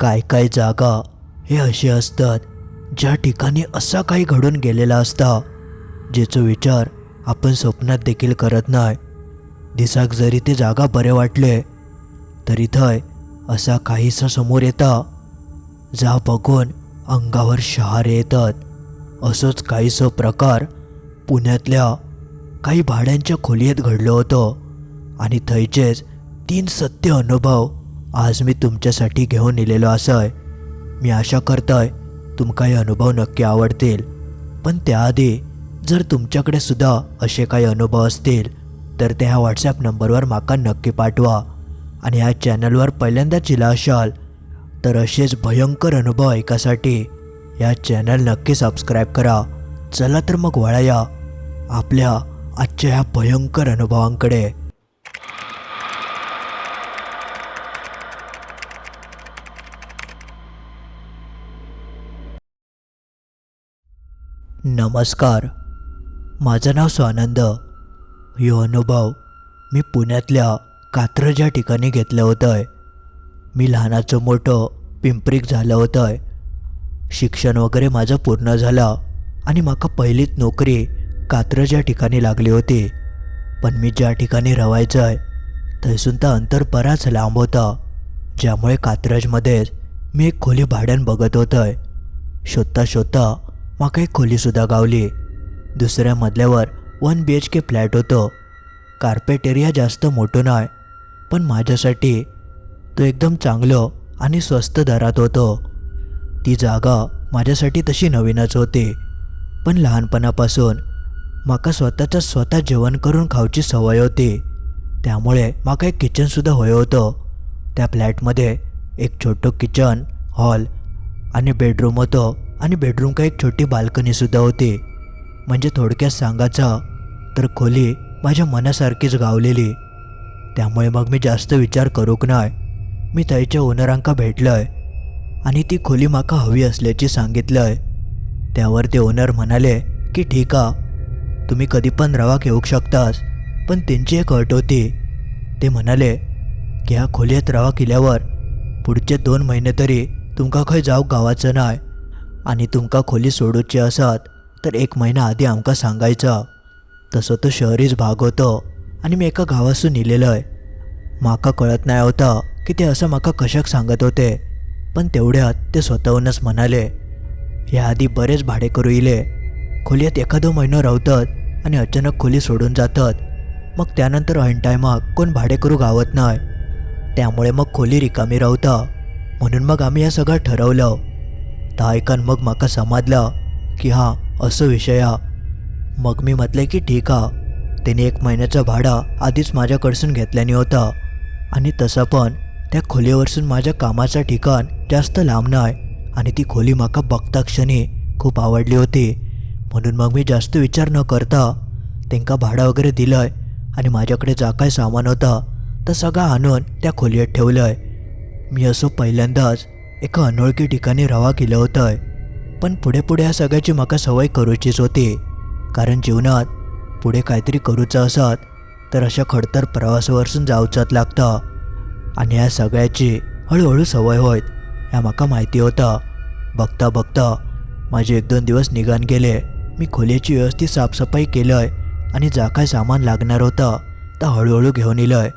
काय काय जागा हे असे असतात ज्या ठिकाणी असा काही घडून गेलेला असता ज्याचा विचार आपण स्वप्नात देखील करत नाही. दिसाक जरी ते जागा बरे वाटले तरी थंय असा काहीसा समोर येता जा बघून अंगावर शहारे येतात. असंच काहीसं प्रकार पुण्यातल्या काही भाड्यांच्या खोलीत घडलं होतं आणि थंयचेच 3 सत्य अनुभव आज मी तुमच्यासाठी घेऊन इलेलो आसाय. मी आशा करतोय तुमका हे अनुभव नक्की आवडतील. पण त्याआधी जर तुमच्याकडे सुद्धा असे काही अनुभव असतील तर ते ह्या व्हॉट्सॲप नंबरवर माका नक्की पाठवा. आणि ह्या चॅनलवर पहिल्यांदाच इला असाल तर असेच भयंकर अनुभव ऐकासाठी या चॅनल नक्की सबस्क्राईब करा. चला तर मग वळूया आपल्या आजच्या ह्या भयंकर अनुभवांकडे. नमस्कार, माझं नाव स्वानंद. ह्यो अनुभव मी पुण्यातल्या कात्रज या ठिकाणी घेतलं होतं. मी लहानाचं मोठं पिंपरीक झालं होतं. शिक्षण वगैरे माझं पूर्ण झालं आणि माका पहिलीच नोकरी कात्रज या ठिकाणी लागली होती. पण मी ज्या ठिकाणी रवायचं आहे थंयसून तर अंतर बराच लांब होता, ज्यामुळे कात्रजमध्येच मी एक खोली भाड्यानं बघत होतोय. शोधता शोधता माका एक खोलीसुद्धा गावली. दुसऱ्या मजल्यावर 1 BHK फ्लॅट होतं. कार्पेट एरिया जास्त मोठं नाही, पण माझ्यासाठी तो एकदम चांगलं आणि स्वस्त दरात होतं. ती जागा माझ्यासाठी तशी नवीनच होती, पण लहानपणापासून माका स्वतः जेवण करून खाऊची सवय होती. त्यामुळे माका एक किचनसुद्धा हवं होतं. त्या फ्लॅटमध्ये एक छोटं किचन, हॉल आणि बेडरूम होतं आणि बेडरूम का एक छोटी बाल्कनीसुद्धा होती. म्हणजे थोडक्यात सांगायचं तर खोली माझ्या मनासारखीच गावलेली. त्यामुळे मग मी जास्त विचार करूक नाही. मी थंयच्या ओनरांका भेटलंय आणि ती खोली माका हवी असल्याची सांगितलंय. त्यावर ते ओनर म्हणाले की ठीक आहे, तुम्ही कधी पण रवाक येऊ शकतास, पण त्यांची एक अट होती. ते म्हणाले की ह्या खोलीत रवा केल्यावर पुढचे 2 महिने तरी तुमका खंय जाऊक गावाचं नाही आणि तुमका खोली सोडूची असत तर 1 महिना आधी आमका सांगायचा. तसं तो शहरीच भाग होतो आणि मी एका गावासून इलेलो आहे. माका कळत नाही होता की ते असं माका कशाक सांगत होते, पण तेवढ्यात ते स्वतःहूनच म्हणाले याआधी बरेच भाडेकरू इले खोलीत एखादं महिना राहतात आणि अचानक खोली सोडून जातात. मग त्यानंतर ऐन टायमाक कोण भाडेकरू गावत नाही, त्यामुळे मग खोली रिकामी राहता. म्हणून मग आम्ही या सगळं ठरवलं. तर ऐकन मग माका समजलं की हा असं विषय हा. मग मी म्हटलं की ठीक आहे. त्याने 1 महिन्याचा भाडा आधीच माझ्याकडसून घेतल्याने होता आणि तसं पण त्या खोलीवरसून माझ्या कामाचं ठिकाण जास्त लांब नाही आणि ती खोली माका बघता क्षणी खूप आवडली होती. म्हणून मग मी जास्त विचार न करता त्यांना भाडं वगैरे दिलंय आणि माझ्याकडे जा काय सामान होता तर सगळं आणून त्या खोलीत ठेवलंय. मी असं पहिल्यांदाच एका अनोळखी ठिकाणी रवा केलं होतं. पण पुढे पुढे या सगळ्याची माका सवय करूचीच होती, कारण जीवनात पुढे काहीतरी करूचं असत तर अशा खडतर प्रवासावरसून जाऊचाच लागतं आणि या सगळ्याची हळूहळू सवय होत ह्या माका माहिती होता. बघता बघता माझे 1-2 दिवस निघान गेले. मी खोलीची व्यवस्थित साफसफाई केलंय आणि जा काय सामान लागणार होतं तर हळूहळू घेऊन इलंय.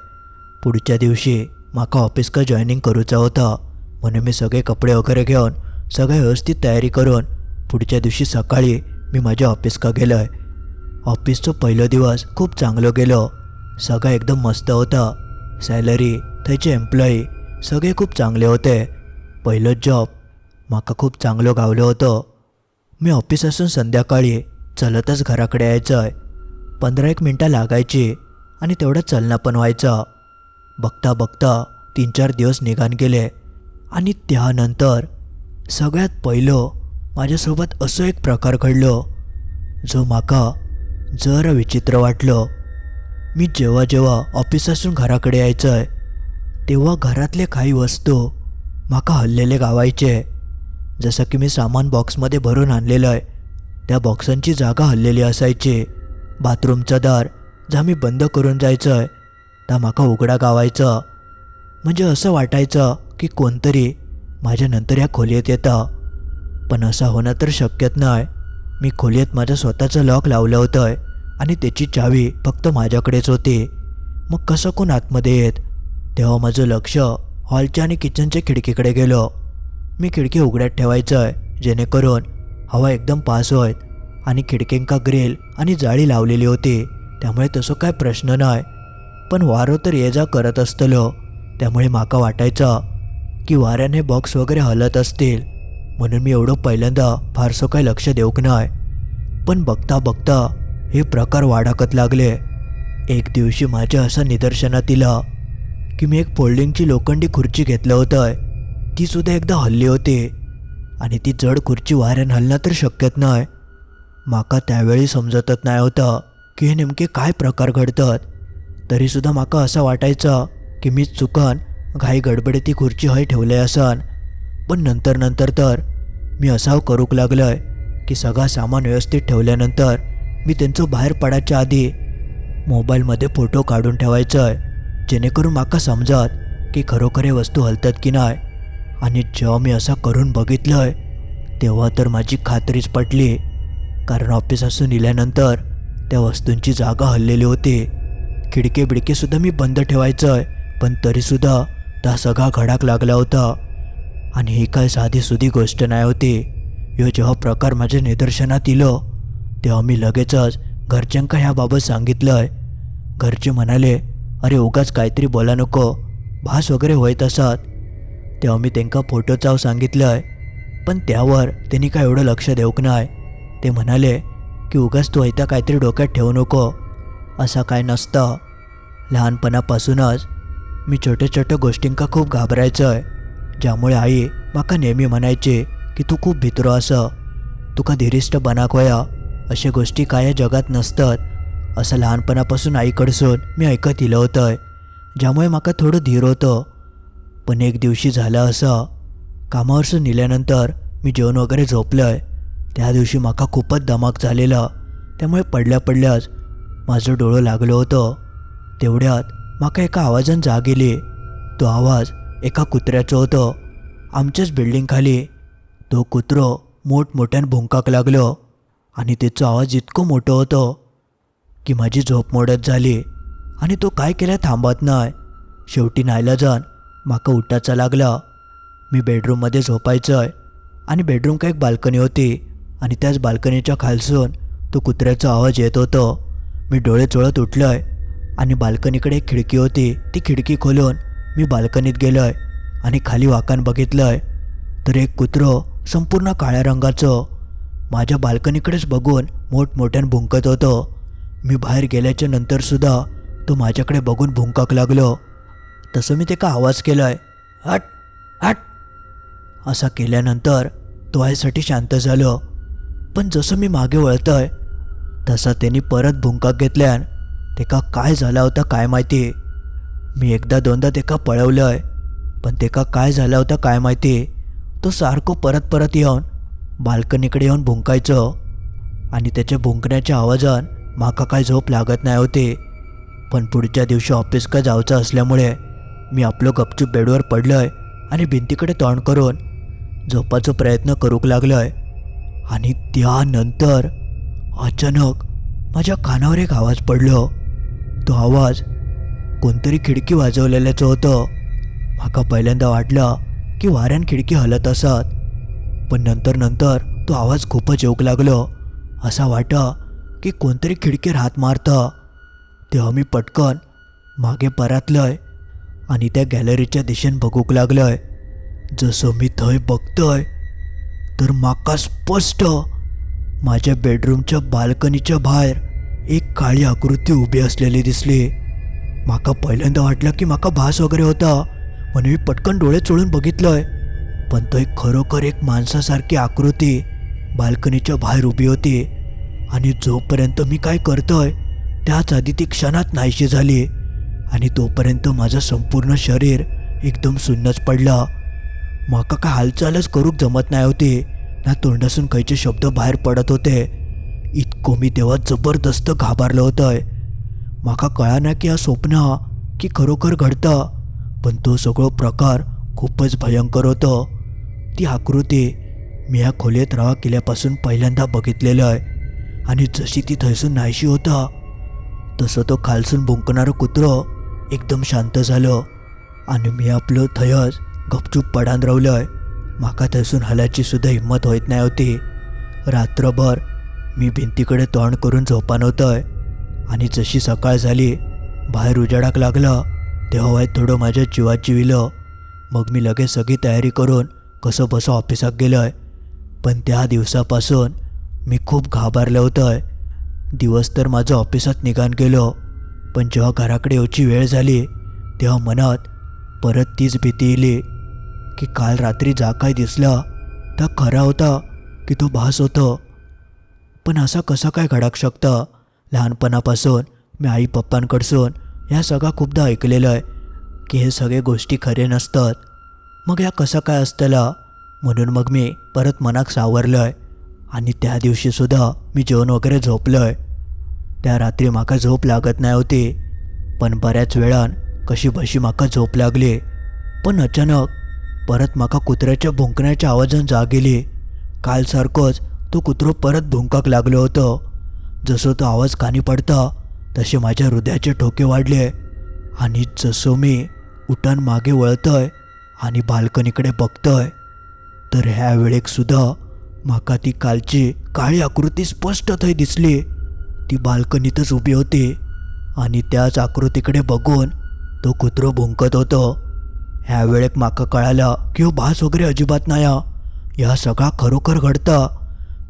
पुढच्या दिवशी माका ऑफिस का जॉईनिंग करूचा होता, म्हणून मी सगळे कपडे वगैरे घेऊन सगळं व्यवस्थित तयारी करून पुढच्या दिवशी सकाळी मी माझ्या ऑफिस का गेलोय. ऑफिसचं पहिलं दिवस खूप चांगलं गेलं. सगळं एकदम मस्त होतं. सॅलरी, त्याचे एम्प्लॉई सगळे खूप चांगले होते. पहिलंच जॉब माका खूप चांगलं गावलं होतं. मी ऑफिस असून संध्याकाळी चलतच घराकडे यायचं आहे. 15-1 मिनटं लागायची आणि तेवढं चलणं पण व्हायचं. बघता बघता 3-4 दिवस निघान गेले आणि त्यानंतर सगळ्यात पहिलं माझ्यासोबत असं एक प्रकार घडलं जो माका जरा विचित्र वाटलं. मी जेव्हा जेव्हा ऑफिसातून घराकडे यायचं आहे तेव्हा घरातले काही वस्तू माका हललेले गावायचे. जसं की मी सामान बॉक्समध्ये भरून आणलेलं आहे त्या बॉक्सांची जागा हललेली असायची. बाथरूमचं दार जा मी बंद करून जायचं आहे त्या माका उघडा गावायचं. म्हणजे असं वाटायचं की कोणतरी माझ्या नंतर या खोलीत येतं. पण असं होणं तर शक्यच नाही. मी खोलीत माझं स्वतःचं लॉक लावलं होतं आणि त्याची चावी फक्त माझ्याकडेच होती. मग कसं कोण आतमध्ये येत? तेव्हा माझं लक्ष हॉलच्या आणि किचनच्या खिडकीकडे गेलो. मी खिडकी उघड्यात ठेवायचं आहे जेणेकरून हवा एकदम पास होईल आणि खिडकींका ग्रिल आणि जाळी लावलेली होती, त्यामुळे तसं काय प्रश्न नाही. पण वारं तर ये जा करत असतलो, त्यामुळे माका वाटायचं की वाऱ्याने बॉक्स वगैरे हलत असतील, म्हणून मी एवढं पहिल्यांदा फारसं काही लक्ष देऊक नाही. पण बघता बघता हे प्रकार वाढाकत लागले. एक दिवशी माझ्या असं निदर्शनात दिलं की मी एक फोल्डिंगची लोखंडी खुर्ची घेतलं होतं. ती सुद्धा एकदा हल्ली होती आणि ती जड खुर्ची वाऱ्यानं हलणं तर शक्यच नाही. माका त्यावेळी समजतच नाही होतं की हे नेमके काय प्रकार घडतात. तरीसुद्धा माका असं वाटायचं की मीच चुकन घाई गडबडीत ती खुर्ची हय ठेवली असन. पण नंतर तर मी असाव करूक लागलोय की सगळा सामान व्यवस्थित ठेवल्यानंतर मी त्यांचं बाहेर पडायच्या आधी मोबाईलमध्ये फोटो काढून ठेवायचं आहे, जेणेकरून माका समजत की खरोखर हे वस्तू हलतात की नाही. आणि जेव्हा मी असं करून बघितलंय तेव्हा तर माझी खात्रीच पटली, कारण ऑफिस असून इल्यानंतर त्या वस्तूंची जागा हललेली होती. खिडके बिडकेसुद्धा मी बंद ठेवायचं आहे, पण तरीसुद्धा त्या सगळा घडाक लागला होता. आणि ही काय साधीसुधी गोष्ट नाही होती. ह्यो जेव्हा प्रकार माझ्या निदर्शनात इलो तेव्हा मी लगेचच घरच्यांका ह्याबाबत सांगितलंय. घरचे म्हणाले, अरे उगाच काहीतरी बोला नको, भास वगैरे होत असत. तेव्हा मी त्यांना फोटो चाव सांगितलंय, पण त्यावर त्यांनी काय एवढं लक्ष देऊक नाही. ते म्हणाले की उगाच तू इथं काहीतरी डोक्यात ठेवू नको, असं काय नसतं. लहानपणापासूनच मी छोट्या छोट्या गोष्टींका खूप घाबरायचं आहे, ज्यामुळे आई माका नेहमी म्हणायची की तू खूप भित्रो असं, तुका धीरिष्ट बनाक वया, अशा गोष्टी काय या जगात नसतात, असं लहानपणापासून आईकडसून मी ऐकत इलं होतं, ज्यामुळे माका थोडं धीर होतं. पण एक दिवशी झालं असं, कामावरसून नेल्यानंतर मी जेवण वगैरे झोपलोय. त्या दिवशी माका खूपच दमाक झालेला, त्यामुळे पडल्याच माझं डोळं लागलं होतं. तेवढ्यात माका एका आवाजानं जाग गेली. तो आवाज एका कुत्र्याचं होतं. आमच्याच बिल्डिंग खाली तो कुत्रो मोठमोठ्यानं भुंकाक लागलो आणि त्याचा आवाज इतकं मोठं होतं की माझी झोप मोडत झाली आणि तो काय केलं थांबत नाही. शेवटी नाईलाजान माका उठायचा लागला. मी बेडरूममध्ये झोपायचं आहे आणि बेडरूमका एक बाल्कनी होती आणि त्याच बाल्कनीच्या खालसून तो कुत्र्याचा आवाज येत होतं. मी डोळे चोळत उठलोय आणि बाल्कनीकडे एक खिडकी होती. ती खिडकी खोलून मी बाल्कनीत गेलोय आणि खाली वाकान बघितलंय तर एक कुत्रं संपूर्ण काळ्या रंगाचं माझ्या बाल्कनीकडेच बघून मोठमोठ्यानं भुंकत होतं. मी बाहेर गेल्याच्या नंतरसुद्धा तो माझ्याकडे बघून भुंकाक लागलो. तसं मी त्याला आवाज केलाय, हट हट. असा केल्यानंतर तो यासाठी शांत झालो. पण जसं मी मागे वळतोय तसा त्यांनी परत भुंकाक घेतल्यान त्याका काय झाला होता काय माहिती. मी एकदा दोनदा त्याका पळवलंय, पण त्याका काय झालं होतं काय माहिती. तो सारखं परत येऊन बाल्कनीकडे येऊन भुंकायचं आणि त्याच्या भुंकण्याच्या आवाजान माका काय झोप लागत नाही होती. पण पुढच्या दिवशी ऑफिस का जायचं असल्यामुळे मी आपलं गपचूप बेडवर पडलोय आणि भिंतीकडे तोंड करून झोपाचा प्रयत्न करूक लागलोय. आणि त्यानंतर अचानक माझ्या कानावर एक आवाज पडलो. तो आवाज कोणतरी खिडकी वाजवलेल्याचं होतं. माका पहिल्यांदा वाटलं की वाऱ्यान खिडकी हलत असत, पण नंतर तो आवाज खूपच येऊक लागलो. असा वाटा की कोणतरी खिडकीवर हात मारतं. तेव्हा मी पटकन मागे परतलोय आणि त्या गॅलरीच्या दिशेने बघूक लागलोय. जसं मी थंय बघतोय तर माका स्पष्ट माझ्या बेडरूमच्या बाल्कनीच्या बाहेर एक काळी आकृती उभी असलेली दिसली. माका पहिल्यांदा वाटलं की माका भास वगैरे होता, म्हणून मी पटकन डोळे चोळून बघितलंय. पण तो एक खरोखर एक माणसासारखी आकृती बाल्कनीच्या बाहेर उभी होती. आणि जोपर्यंत मी काय करतोय त्याच आधी ती क्षणात नाहीशी झाली आणि तोपर्यंत माझं संपूर्ण शरीर एकदम सुन्नच पडला. माका काय हालचालच करूक जमत नाही होती, ना तोंडासून काहीचे शब्द बाहेर पडत होते. इतकं मी तेव्हा जबरदस्त घाबरलं होतंय. माका कळा ना की हा स्वप्न की खरोखर घडतं, पण तो सगळं प्रकार खूपच भयंकर होतं. ती आकृती मी ह्या खोलीत राहा केल्यापासून पहिल्यांदा बघितलेलं आहे. आणि जशी ती थैसून नाहीशी होता तसं तो खालसून भुंकणारं कुत्रं एकदम शांत झालं आणि मी आपलं थयच गपचूप पडान रावलंय. माका थैसून हलायची सुद्धा हिंमत होत नाही होती. रात्रभर मी भिंतीकडे तोंड करून झोपान होतंय. आणि जशी सकाळ झाली, बाहेर उजाडाक लागला, तेव्हा वाईट थोडं माझ्या जीवात जिविलं. मग मी लगेच सगळी तयारी करून कसं बसं ऑफिसात गेलोय. पण त्या दिवसापासून मी खूप घाबरलं होतंय. दिवस तर माझं ऑफिसात निघान गेलो, पण जेव्हा घराकडे येऊची वेळ झाली तेव्हा मनात परत तीच भीती येली की काल रात्री जा काय दिसला त्या खरा होता की तो भास होतो. पण असा कसा काय घडाक शकतं? लहानपणापासून मी आई पप्पांकडसून ह्या सगळा खूपदा ऐकलेलं आहे की हे सगळे गोष्टी खरे नसतात. मग ह्या कसं काय असतला? म्हणून मग मी परत मनाक सावरलं आहे. आणि त्या दिवशीसुद्धा मी जेवण वगैरे झोपलं आहे. त्या रात्री माका झोप लागत नाही होती, पण बऱ्याच वेळान कशी बशी माका झोप लागली. पण अचानक परत माका कुत्र्याच्या भुंकण्याच्या आवाजान जाग गेली. कालसारखंच तो कुत्रो परत भुंकाक लागलो होतं. जसं तो आवाज कानी पडता तसे माझ्या हृदयाचे ठोके वाढले. आणि जसं मी उठान मागे वळतोय आणि बाल्कनीकडे बघतोय तर ह्या वेळेक सुद्धा माका ती कालची काळी आकृती स्पष्ट थंय दिसली. ती बाल्कनीतच उभी होती आणि त्याच आकृतीकडे बघून तो कुत्रो भुंकत होतो. ह्या वेळेक माका कळालं की हो भास वगैरे अजिबात नाही, ह्या सगळा खरोखर घडता.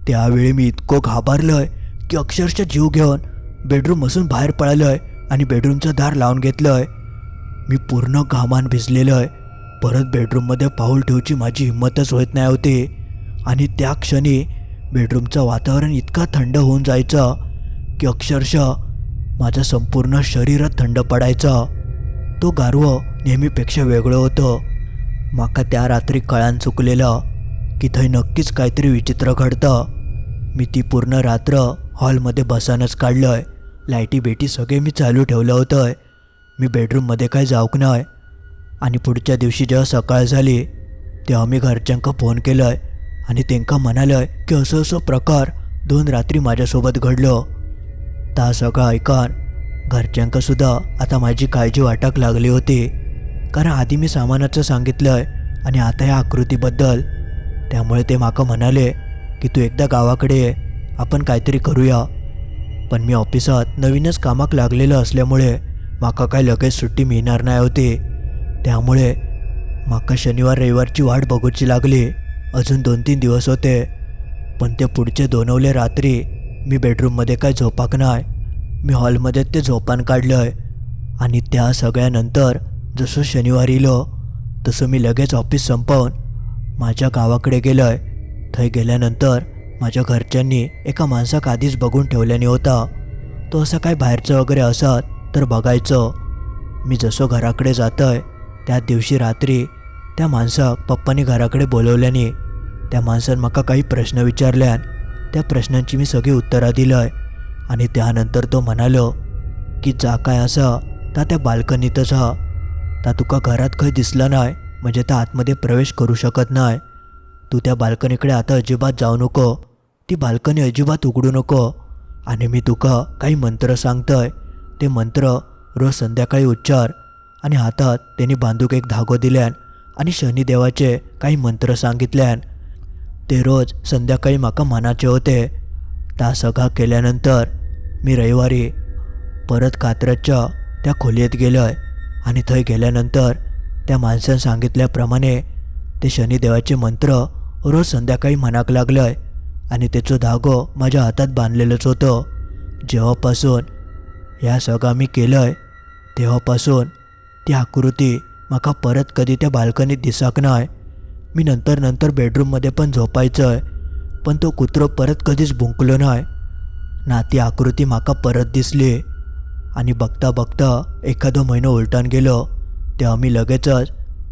त्यावेळी मी इतकं घाबरलोय की अक्षरशः जीव घेऊन बेडरूमपासून बाहेर पळालोय आणि बेडरूमचं दार लावून घेतलंय. मी पूर्ण घामान भिजलेलोय. परत बेडरूममध्ये पाऊल ठेवची माझी हिंमतच होत नाही होती. आणि त्या क्षणी बेडरूमचं वातावरण इतका थंड होऊन जायचं की अक्षरशः माझं संपूर्ण शरीरच थंड पडायचं. तो गारवं नेहमीपेक्षा वेगळं होतं. माका त्या रात्री कळान चुकलेलं की थंय नक्कीच काहीतरी विचित्र घडतं. मी ती पूर्ण रात्र हॉलमध्ये बसानच काढलंय. लाईटी बेटी सगळे मी चालू ठेवलं होतं. मी बेडरूममध्ये काय जाऊक नाही. आणि पुढच्या दिवशी जेव्हा सकाळ झाली तेव्हा मी घरच्यांका फोन केलंय आणि त्यांका म्हणालंय की असं असं प्रकार 2 रात्री माझ्यासोबत घडलं. ता सगळं ऐकान घरच्यांका सुद्धा आता माझी काळजी वाटाक लागली होती. कारण आधी मी सामानाचं सांगितलंय आणि आता या आकृतीबद्दल. त्यामुळे ते माका म्हणाले की तू एकदा गावाकडे ये, आपण काहीतरी करूया. पण मी ऑफिसात नवीनच कामाक लागलेलं असल्यामुळे माका काय लगेच सुट्टी मिळणार नाही होती. त्यामुळे माका शनिवार रविवारची वाट बघूची लागली. अजून 2-3 दिवस होते. पण ते पुढचे 2 रात्री मी बेडरूममध्ये काय झोपाक नाही. मी हॉलमध्ये ते झोपान काढलंय. आणि त्या सगळ्यानंतर जसं शनिवार इलो तसं मी लगेच ऑफिस संपवून माझ्या गावाकडे गेलोय. थंय गेल्यानंतर माझ्या घरच्यांनी एका माणसाक आधीच बघून ठेवल्याने होता. तो असं काय बाहेरचं वगैरे असत तर बघायचं. मी जसं घराकडे जातोय त्या दिवशी रात्री त्या माणसाक पप्पांनी घराकडे बोलवल्याने त्या माणसानं माका काही प्रश्न विचारल्यान. त्या प्रश्नांची मी सगळी उत्तरं दिलंय. आणि त्यानंतर तो म्हणालो की जा काय असा ता त्या बाल्कनीतच हा. ता तुका घरात खंय दिसला नाही म्हणजे त्या आतमध्ये प्रवेश करू शकत नाही. तू त्या बाल्कनीकडे आता अजिबात जाऊ नको. ती बाल्कनी अजिबात उघडू नको. आणि मी तुका काही मंत्र सांगतोय. ते मंत्र रोज संध्याकाळी उच्चार. आणि हातात त्यांनी बांधूक एक धागो दिल्यान आणि शनिदेवाचे काही मंत्र सांगितल्यान. ते रोज संध्याकाळी माका मनाचे होते. ता सगळा केल्यानंतर मी रविवारी परत कात्रजच्या त्या खोलीत गेलोय. आणि थंय गेल्यानंतर त्या माणसानं सांगितल्याप्रमाणे ते शनिदेवाचे मंत्र रोज संध्याकाळी म्हणाक लागलंय. आणि त्याचं धागो माझ्या हातात बांधलेलंच होतं. जेव्हापासून ह्या सगळा मी केलंय तेव्हापासून ती आकृती माका परत कधी त्या बाल्कनीत दिसाक नाही. मी नंतर बेडरूममध्ये पण झोपायचंय, पण तो कुत्रो परत कधीच भुंकलो नाही ना. ती आकृती माका परत दिसली. आणि बघता बघता एखादो महिनो उलटान गेलो तेव्हा मी लगेचच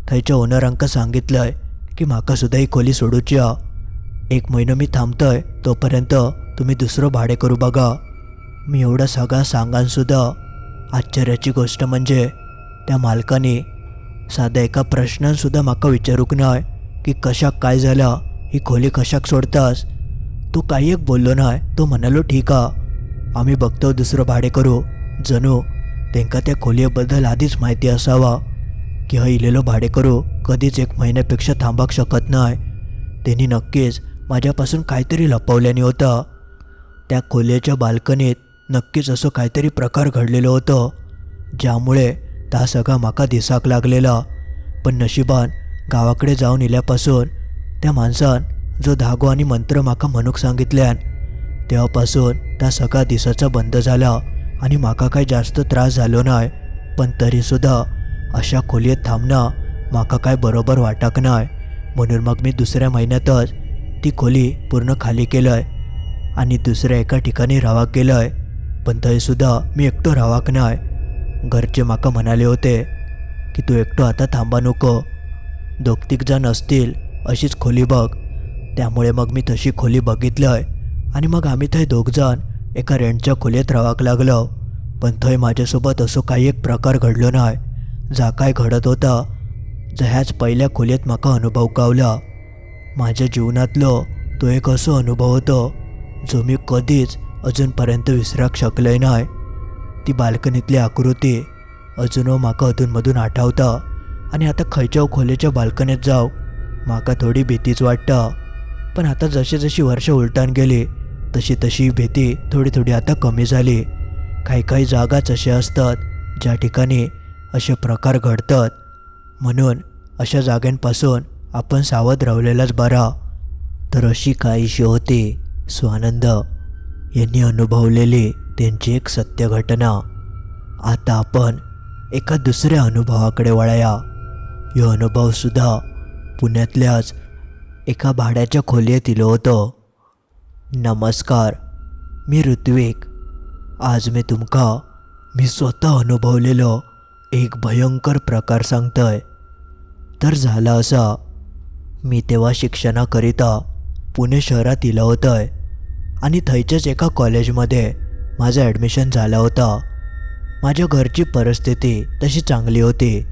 थंयच्या ओनरांका सांगितलंय की माका सुद्धा ही खोली सोडूची हा. 1 महिनो मी थांबतोय, तोपर्यंत तुम्ही दुसरं भाडे करू बघा. मी एवढा सगळा सांगानसुद्धा आश्चर्याची गोष्ट म्हणजे त्या मालकाने साध्या एका प्रश्नानसुद्धा माका विचारूक नाही की कशाक काय झालं, ही खोली कशाक सोडतास. तो काही एक बोललो नाही. तो म्हणालो ठीक हा, आम्ही बघतो दुसरं भाडे करू. जणू त्यांका त्या खोलीबद्दल आधीच माहिती असावा की हा इलेलो भाडे करू कधीच 1 महिन्यापेक्षा थांबाक शकत नाही. त्यांनी नक्कीच माझ्यापासून काहीतरी लपवल्याने होतं. त्या खोलीच्या बाल्कनीत नक्कीच असं काहीतरी प्रकार घडलेलं होतं, ज्यामुळे त्या सगळा माका दिसाक लागलेला. पण नशिबान गावाकडे जाऊन इल्यापासून त्या माणसान जो धागो आणि मंत्र माका म्हणूक सांगितल्यान, तेव्हापासून त्या सगळा दिसाचा बंद झाला आणि माका काही जास्त त्रास झालो नाही. पण तरीसुद्धा अशा खोलीत थांबणं माका काय बरोबर वाटक नाही. म्हणून मग मी दुसऱ्या महिन्यातच ती खोली पूर्ण खाली केलंय आणि दुसऱ्या एका ठिकाणी राहाक गेलंय. पण तरीसुद्धा मी एकटो राहाक नाही. घरचे माका म्हणाले होते की तू एकटो आता थांबा नको, 2-3 जण असतील अशीच खोली बघ. त्यामुळे मग मी तशी खोली बघितलंय आणि मग आम्ही थंय 2 जण एका रेंटच्या खोलीत राहाक लागलो. पण थंय माझ्यासोबत असो काही एक प्रकार घडलो नाही. जा काय घडत होता ह्याच पहिल्या खोलीत माका अनुभव गावला. माझ्या जीवनातलो तो एक असो अनुभव होतो जो मी कधीच अजूनपर्यंत विसराक शकलोय नाही. ती बाल्कनीतली आकृती अजूनही माका अधूनमधून आठवता आणि आता खंयच्या खोलीच्या बाल्कनीत जाऊ माका थोडी भीतीच वाटता. पण आता जशी जशी वर्ष उलटान गेली तशी तशी भीती थोडी थोडी आता कमी झाली. काही काही जागाच अशा असतात ज्या ठिकाणी असे प्रकार घडतात. म्हणून अशा जागांपासून आपण सावध राहिलेलाच बरा. तर अशी काहीशी होती स्वानंद यांनी अनुभवलेली त्यांची एक सत्य घटना. आता आपण एका दुसऱ्या अनुभवाकडे वळूया. हा अनुभवसुद्धा पुण्यातल्याच एका भाड्याच्या खोलीत इलो होतो. नमस्कार, मी ऋत्विक. आज मी तुमका मी स्वतः अनुभवलेलो एक भयंकर प्रकार सांगतोय. तर झाला असा, मी तेव्हा शिक्षणाकरिता पुणे शहरात इलो होतोय आणि थंयच्याच एका कॉलेजमध्ये माझं ॲडमिशन झालं होतं. माझ्या घरची परिस्थिती तशी चांगली होती,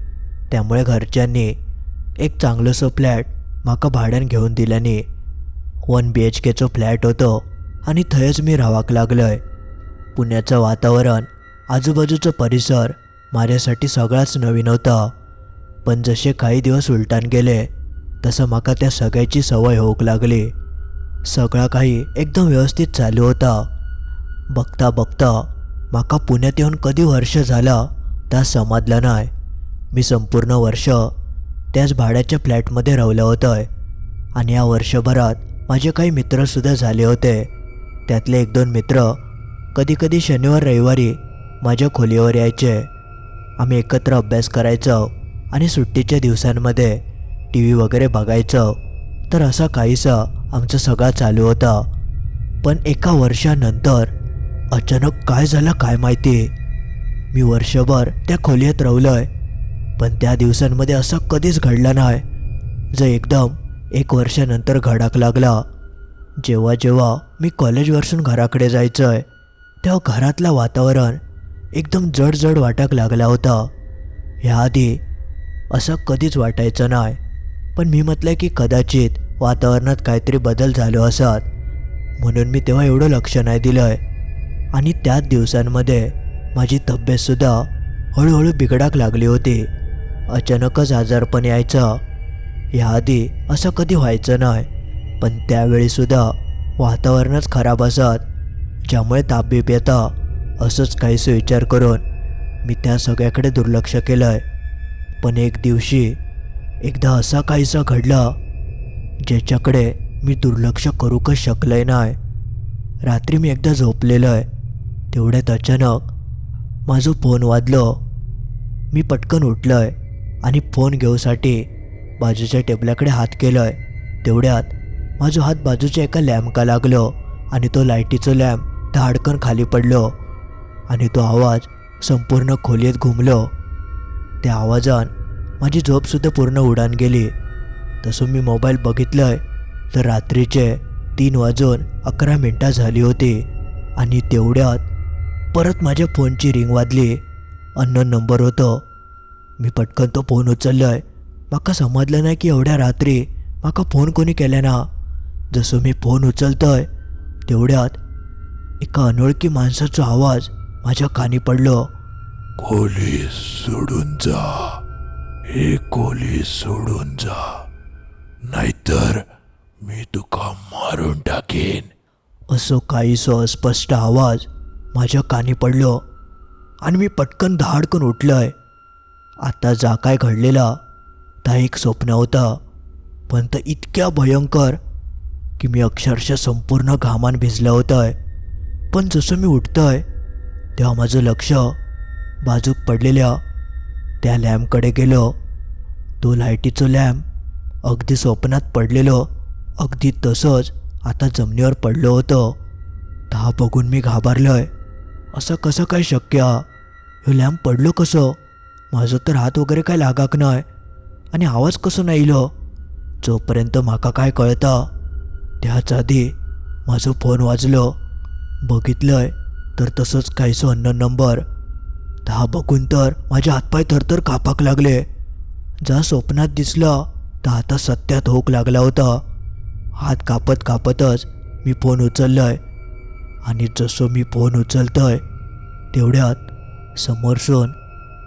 त्यामुळे घरच्यांनी एक चांगलंसं फ्लॅट माका भाड्यान घेऊन दिल्याने 1 BHKचो फ्लॅट होतो आणि थंयच मी राहाक लागलोय. पुण्याचं वातावरण, आजूबाजूचा परिसर माझ्यासाठी सगळाच नवीन होता. पण जसे काही दिवस उलटान गेले तसं माका त्या सगळ्याची सवय होऊक लागली. सगळा काही एकदम व्यवस्थित चालू होता. बघता बघता माका पुण्यात येऊन कधी वर्ष झाला त्या समजलं नाही. मी संपूर्ण वर्ष त्याच भाड्याच्या फ्लॅटमध्ये राहिलं होतं आणि या वर्षभरात माझे काही मित्रसुद्धा झाले होते. त्यातले 1-2 मित्र कधी कधी शनिवार रविवारी माझ्या खोलीवर यायचे. आम्ही एकत्र अभ्यास करायचो आणि सुट्टीच्या दिवसांमध्ये TV वगैरे बघायचो. तर असा काहीसा आमचं सगळं चालू होता. पण एका वर्षानंतर अचानक काय झालं काय माहिती, मी वर्षभर त्या खोलीत राहिलोय, पण त्या दिवसांमध्ये असं कधीच घडलं नाही जो एकदम 1 वर्षानंतर घडाक लागला. जेव्हा जेव्हा मी कॉलेजवरसून घराकडे जायचोय तेव्हा घरातलं वातावरण एकदम जड जड वाटाक लागला होता. ह्याआधी असं कधीच वाटायचं नाही. पण मी म्हटलं की कदाचित वातावरणात काहीतरी बदल झालो असत, म्हणून मी तेव्हा एवढं लक्ष नाही दिलंय. आणि त्याच दिवसांमध्ये माझी तब्येतसुद्धा हळूहळू बिघडाक लागली होती. अचानकच आजारपण यायचं. ह्याआधी असं कधी व्हायचं नाही, पण त्यावेळीसुद्धा वातावरणच खराब असत, ज्यामुळे ताप बीप येता. असंच काहीसं विचार करून मी त्या सगळ्याकडे दुर्लक्ष केलंय. पण एक दिवशी एकदा असा काहीसा घडला ज्याच्याकडे मी दुर्लक्ष करूकच शकलोय नाही. रात्री मी एकदा झोपलेलोय, तेवढ्यात अचानक माझा फोन वाजलो. मी पटकन उठलोय आणि फोन घेऊसाठी बाजूच्या टेबलाकडे हात केलोय. तेवढ्यात माझा हात बाजूच्या एका लॅम्पका लागलो आणि तो लाईटीचा लॅम्प धाडकन खाली पडलो आणि तो आवाज संपूर्ण खोलीत घुमलो. त्या आवाजान माझी झोपसुद्धा पूर्ण उडान गेली. तसं मी मोबाईल बघितलंय तर रात्रीचे 3:11 झाली होती आणि तेवढ्यात परत माझ्या फोनची रिंग वाजली. अननोन नंबर होतं. मी पटकन तो फोन उचललोय. माका समजलं नाही की एवढ्या रात्री म्हाका फोन कोणी केले ना. जसो मी फोन उचलतय तेवढ्यात एका अनोळखी माणसाचा आवाज माझ्या कानी पडलो. खोली सोडून जा, हे खोली सोडून जा, नाहीतर मी तुका मारून टाकेन. असो काहीसो अस्पष्ट आवाज माझ्या कानी पडलो आणि मी पटकन धाडकन उठलोय. आता जा काय घडलेला ता एक स्वप्न होता, पण ते इतक्या भयंकर की मी अक्षरशः संपूर्ण घामान भिजलं होतंय. पण जसं मी उठतोय तेव्हा माझं लक्ष बाजूक पडलेल्या त्या लॅम्पकडे गेलो. तो लाईटीचं लॅम्प अगदी स्वप्नात पडलेलो अगदी तसंच आता जमिनीवर पडलं होतं. ता बघून मी घाबरलोय. असं कसं काय शक्य? हे लॅम्प पडलो कसं? माझं तर हात वगैरे काय लागाक नाही आणि आवाज कसं नाही इलो. जोपर्यंत म्हाका काय कळता त्याच आधी माझं फोन वाजलो. बघितलंय तर तसंच काहीसं अननोन नंबर. ता बघून तर माझे हातपाय थरथर कापाक लागले. जा स्वप्नात दिसला तर आता सत्यात होक लागला होता. हात कापत कापतच मी फोन उचललाय आणि जसं मी फोन उचलतोय तेवढ्यात समोरसून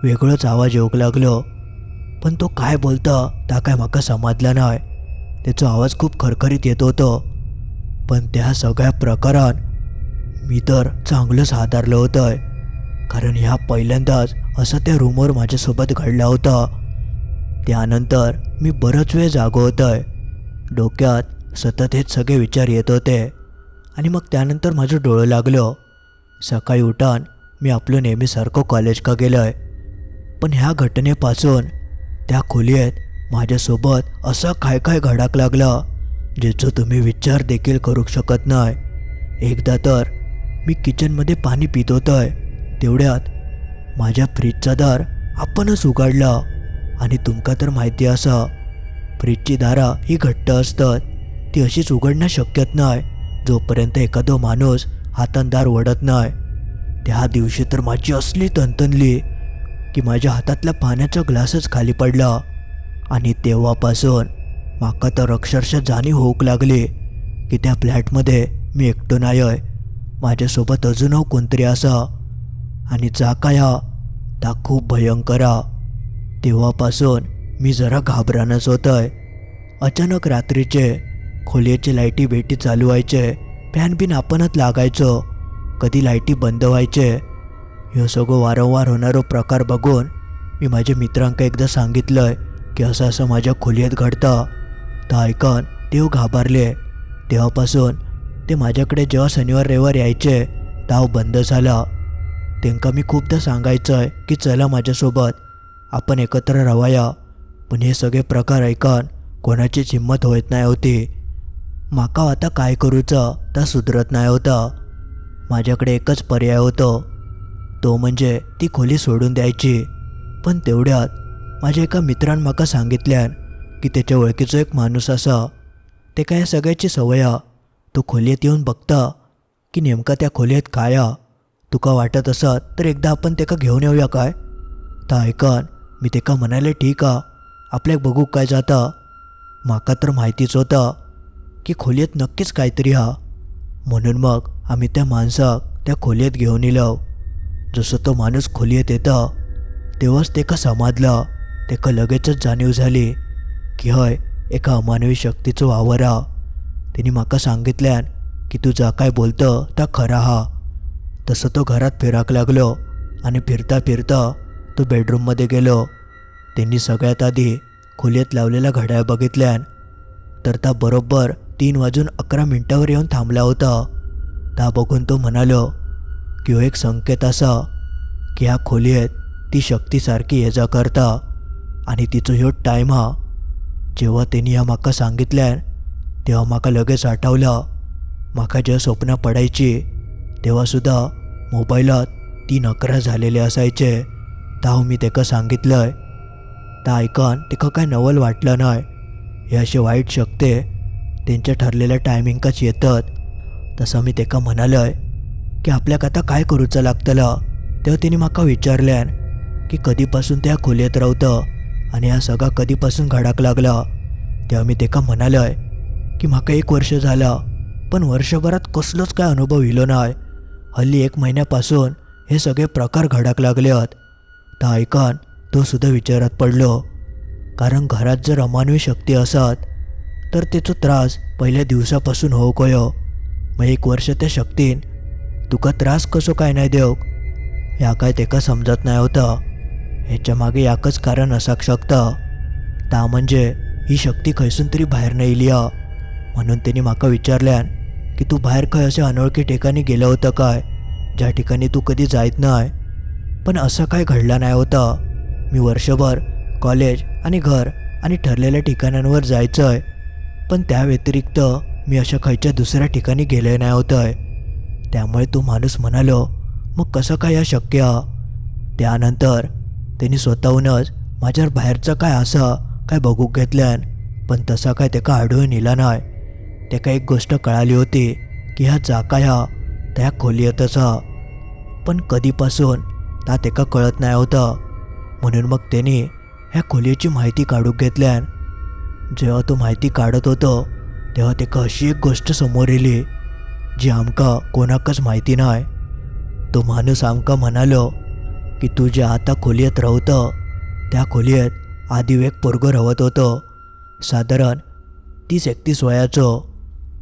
वेगळंच आवाज येऊक लागलो. पण तो काय बोलता ता काय म्हाका समजला नाही. त्याचा आवाज खूप खरखरीत येत होतं. पण त्या सगळ्या प्रकारात मी तर चांगलंच हादरलं होतंय, कारण ह्या पहिल्यांदाच असं त्या रूमवर माझ्यासोबत घडला होता. त्यानंतर मी बराच वेळ जागो होतोय. डोक्यात सतत हेच सगळे विचार येत होते आणि मग त्यानंतर माझं डोळं लागलं. सकाळी उठान मी आपलं नेहमीसारखं कॉलेज का गेलोय. पण ह्या घटनेपासून त्या खोलीत माझ्यासोबत असं काय काय घडाक लागला ज्याचं तुम्ही विचार देखील करू शकत नाही. एकदा तर मी किचनमध्ये पाणी पित होतोय तेवढ्यात माझ्या फ्रीजचा दार आपणच उघडला. आणि तुमका तर माहिती असा फ्रीजची दारा ही घट्ट असतात. ती अशीच उघडणं शक्यत नाही जोपर्यंत एखादो माणूस हातान दार ओढत नाही. त्या दिवशी तर माझी असली तणतणली की माझ्या हातातल्या पाण्याचा ग्लासच खाली पडला. आणि तेव्हापासून माका तर अक्षरशः जाणीव होऊक लागली की त्या फ्लॅटमध्ये मी एकटो नाही आहे. माझ्यासोबत अजून कोणतरी असा आणि जा काय ता खूप भयंकर. तेव्हापासून मी जरा घाबरानच होतोय. अचानक रात्रीचे खोलीचे लाईटी बेटी चालू व्हायचे, फॅन बिन आपणच लागायचो, कधी लाईटी बंद व्हायचे. हे सगळं वारंवार होणारा प्रकार बघून मी माझ्या मित्रांका एकदा सांगितलंय की असं असं माझ्या खोलीत घडतं. तर ऐकन तेव्हा घाबरले. तेव्हापासून ते माझ्याकडे जेव्हा शनिवार रविवार यायचे ताव बंद झाला. त्यांका मी खूपदा सांगायचंय की चला माझ्यासोबत आपण एकत्र राहाया, पण हे सगळे प्रकार ऐकन कोणाचीच हिंमत होत नाही होती. माका आता काय करूचं ता सुधरत नाही होता. माझ्याकडे एकच पर्याय होतो, तो म्हणजे ती खोली सोडून द्यायची. पण तेवढ्यात माझ्या एका मित्रान माका सांगितल्यान की त्याच्या ओळखीचा एक माणूस असा, ते काय सगळ्याची सवय. तो खोलीत येऊन बघता की नेमका त्या खोलीत काय. तुका वाटत असत तर एकदा आपण तेका घेऊन येऊया काय. ता ऐकन मी तेका म्हणाले ठीक आपल्याक बघू काय जाता. माका तर माहितीच होता की खोलीत नक्कीच काहीतरी म्हणून मग आम्ही त्या माणसाक त्या खोलीत घेऊन येलो. जसं तो माणूस खोलीत येता तेव्हाच तेका समजला. तेका लगेचच जाणीव झाली की हय एका अमानवी शक्तीचं वावर. त्यांनी माका सांगितल्यान की तू जा काय बोलतं ता खरा. तसं तो घरात फिराक लागलो आणि फिरता फिरता तो बेडरूममध्ये गेलो. त्यांनी सगळ्यात आधी खोलीत लावलेला घड्याळ बघितल्यान तर ता बरोबर 3:11 येऊन थांबला होता. ता बघून तो म्हणालो की हो एक संकेत असा की ह्या खोलीत ती शक्तीसारखी ये जा करता आणि तिचो ह्यो टाईम. जेव्हा त्यांनी ह्या माका सांगितल्यान तेव्हा माका लगेच आठवलं, माका जेव्हा स्वप्न पडायची तेव्हासुद्धा मोबाईलात 3:11 झालेले असायचे. ताव मी तेका सांगितलंय. ता ऐकन तेका काय नवल वाटलं नाही. हे असे वाईट शक्ती त्यांच्या ठरलेल्या टायमिंगकाच येतात. तसं मी तेका म्हणालय की आपल्याक आता काय करूचं लागतलं. तेव्हा तिने माका विचारल्यान की कधीपासून त्या खोलीत रावतं आणि हा सगळा कधीपासून घडाक लागला. तेव्हा मी तेका म्हणालोय की म्हाका 1 वर्ष झाला, पण वर्षभरात कसलोच काय अनुभव इलो नाय. हल्ली 1 महिन्यापासून हे सगळे प्रकार घडाक लागल्यात. ता ऐकन तो सुद्धा विचारात पडलो, कारण घरात जर अमानवी शक्ती असत तर तेचो त्रास पहिल्या दिवसापासून होऊ कयो. मग 1 वर्ष त्या शक्तीन तुका त्रास कसो काय नाही देवक, ह्या काय तेका समजत नाही होतं. ह्याच्या मागे याकच कारण असाक शकता, ता म्हणजे ही शक्ती खैसून तरी बाहेर नाही इली. म्हणून त्यांनी माका विचारल्यान की तू बाहेर खंय अशा अनोळखी ठिकाणी गेलं होतं काय, ज्या ठिकाणी तू कधी जायत नाही. पण असं काय घडलं नाही होतं. मी वर्षभर कॉलेज आणि घर आणि ठरलेल्या ठिकाणांवर जायचंय, पण त्या व्यतिरिक्त मी अशा खयच्या दुसऱ्या ठिकाणी गेले नाही होतंय. त्यामुळे तो माणूस म्हणालो, मग कसं काय या शक्य. त्यानंतर त्यांनी स्वतःहूनच माझ्यावर बाहेरचं काय असं काय बघूक घेतल्यान, पण तसा काय तेका आढळून इला नाही. तेका एक गोष्ट कळाली होती की ह्या जाका ह्या त्या खोलीतच हा, पण कधीपासून ता तेका कळत नाही होतं. म्हणून मग त्यांनी ह्या खोलीची माहिती काढूक घेतल्यान. जेव्हा तो माहिती काढत होतो तेव्हा तेका अशी एक गोष्ट समोर इली जी आमका कोणाकच माहिती नाही. तो माणूस आमका म्हणालो की तू ज्या आता खोलीत राहतं त्या खोलीत आधी एक पोरगो राहत होतो, साधारण 30-31 वयाचो,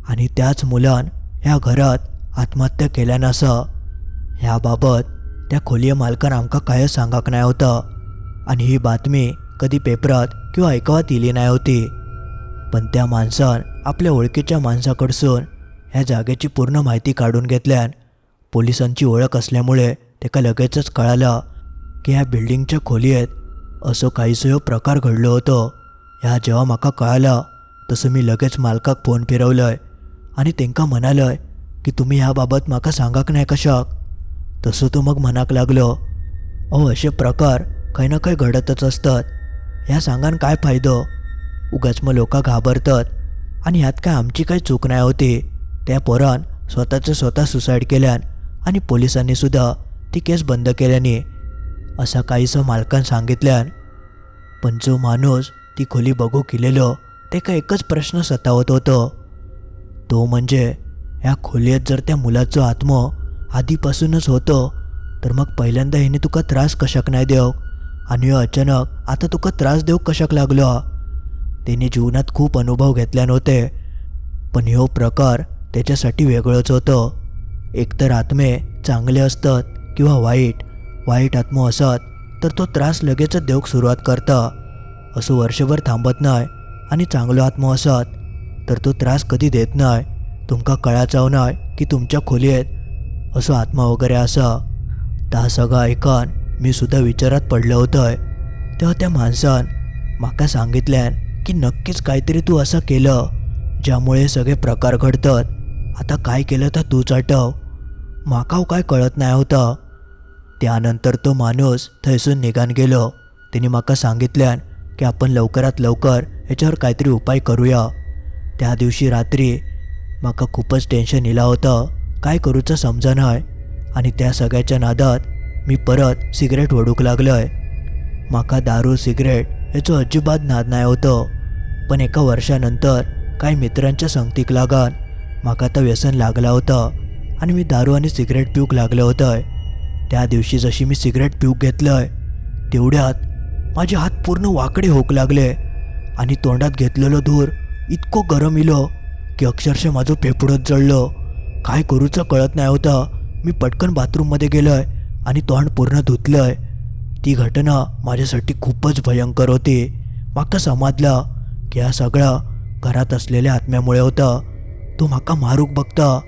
आणि त्याच मुलान ह्या घरात आत्महत्या केल्यान असा. ह्याबाबत त्या खोलीय मालकान आमका काय सांगाक नाही होतं, आणि ही बातमी कधी पेपरात किंवा ऐकवात इली नाही होती. पण त्या माणसान आपल्या ओळखीच्या माणसाकडसून ह्या जागेची पूर्ण माहिती काढून घेतल्यान पोलिसांची ओळख असल्यामुळे तेका लगेचच कळालं की ह्या बिल्डिंगच्या खोलीत असो काहीसो प्रकार घडलो होतो. ह्या जेव्हा म्हाका कळालं तसं मी लगेच मालकाक फोन फिरवलंय आणि तेंका म्हणालंय की तुम्ही ह्याबाबत म्हाका सांगाक नाही कशाक. तसं तो मग म्हणाक लागलो, असे प्रकार काही ना काही घडतच असतात, ह्या सांगान काय फायदो. उगाच मग लोक घाबरतात, आणि ह्यात काय आमची काही चूक नाही होती. त्या पोरान स्वतः सुसाईड केल्यान आणि पोलिसांनी सुद्धा ती केस बंद केल्याने, असा काहीसं मालकान सांगितल्यान. पण जो माणूस ती खोली बघू गेलेलो तेका एकच प्रश्न सतावत होतो, तो म्हणजे ह्या खोलीत जर त्या मुलाचं आत्म आधीपासूनच होतो तर मग पहिल्यांदा ह्याने तुका त्रास कशाक नाही देऊ, आणि अचानक आता तुका त्रास देऊ कशाक लागलो. त्याने जीवनात खूप अनुभव घेतल्यान होते, पण ह्यो प्रकार त्याच्यासाठी वेगळंच होतं. एकतर आत्मे चांगले असतात किंवा वाईट आत्मा असत तर तो त्रास लगेचच देऊक सुरुवात करता. असं वर्षभर थांबत नाही, आणि चांगलो आत्मा असत तर तो त्रास कधी देत नाही. तुमका कळाचाव नाही की तुमच्या खोलीत असं आत्मा वगैरे असा. ता सगळं ऐकन मी सुद्धा विचारात पडलं होतं. तेव्हा त्या माणसान माका सांगितल्यान की नक्कीच काहीतरी तू असं केलं ज्यामुळे सगळे प्रकार घडतात. आता काय केलं तर तूच आठव. माकाव काय कळत नाही होतं. त्यानंतर तो माणूस थैसून निघान गेलो. त्याने माका सांगितल्यान की आपण लवकरात लवकर ह्याच्यावर काहीतरी उपाय करूया. त्या दिवशी रात्री माका खूपच टेन्शन इला होतं, काय करूचं समजा नाही. आणि त्या सगळ्याच्या नादात मी परत सिगरेट ओढूक लागलोय. माका दारू सिगरेट ह्याचं अजिबात नाद नाही होतं, पण एका वर्षानंतर काही मित्रांच्या संगतीक लागान माका आता व्यसन लागलं होतं आणि मी दारू आणि सिगरेट पिऊक लागलं होतं. त्या दिवशी जशी मी सिगरेट पिऊक घेतलंय तेवढ्यात माझे हात पूर्ण वाकडे होक लागले आणि तोंडात घेतलेलं धूर इतकं गरम इलो की अक्षरशः माझं फेफडंच जळलं. काय करूचं कळत नाही होतं. मी पटकन बाथरूममध्ये गेलोय आणि तोंड पूर्ण धुतलंय. ती घटना माझ्यासाठी खूपच भयंकर होती. माका समजलं की हा सगळा घरात असलेल्या आत्म्यामुळे होता. तो माका मारूक बघता.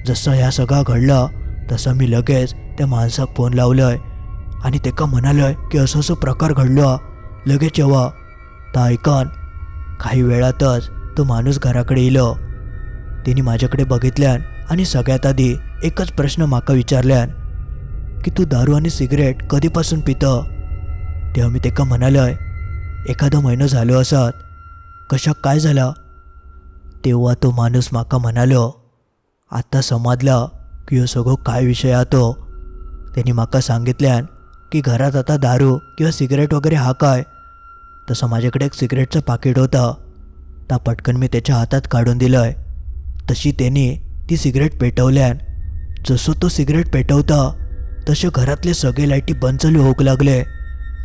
जसं ह्या सगळा घडला तसं मी लगेच त्या माणसाक फोन लावलंय आणि तेका म्हणालोय की असं प्रकार घडलो, लगेच येवा. ता ऐकन काही वेळातच तो माणूस घराकडे इलो. तिने माझ्याकडे बघितल्यान आणि सगळ्यात आधी एकच प्रश्न माका विचारल्यान की तू दारू आणि सिगरेट कधीपासून पितं. तेव्हा मी तेका म्हणालोय एखादा महिना झालो असत. कशाक काय झाला. तेव्हा तो माणूस माका म्हणालो, आता समजला की ह्यो सगळं काय विषय आतो. त्यांनी माका सांगितल्यान की घरात आता दारू किंवा सिगरेट वगैरे हा काय. तसं माझ्याकडे एक सिगरेटचं पाकिट होतं. ता पटकन मी त्याच्या हातात काढून दिलंय. तशी त्याने ती सिगरेट पेटवल्यान जसं तो सिगरेट पेटवता तसे घरातले सगळे लाईटी बंद चालू होऊ लागले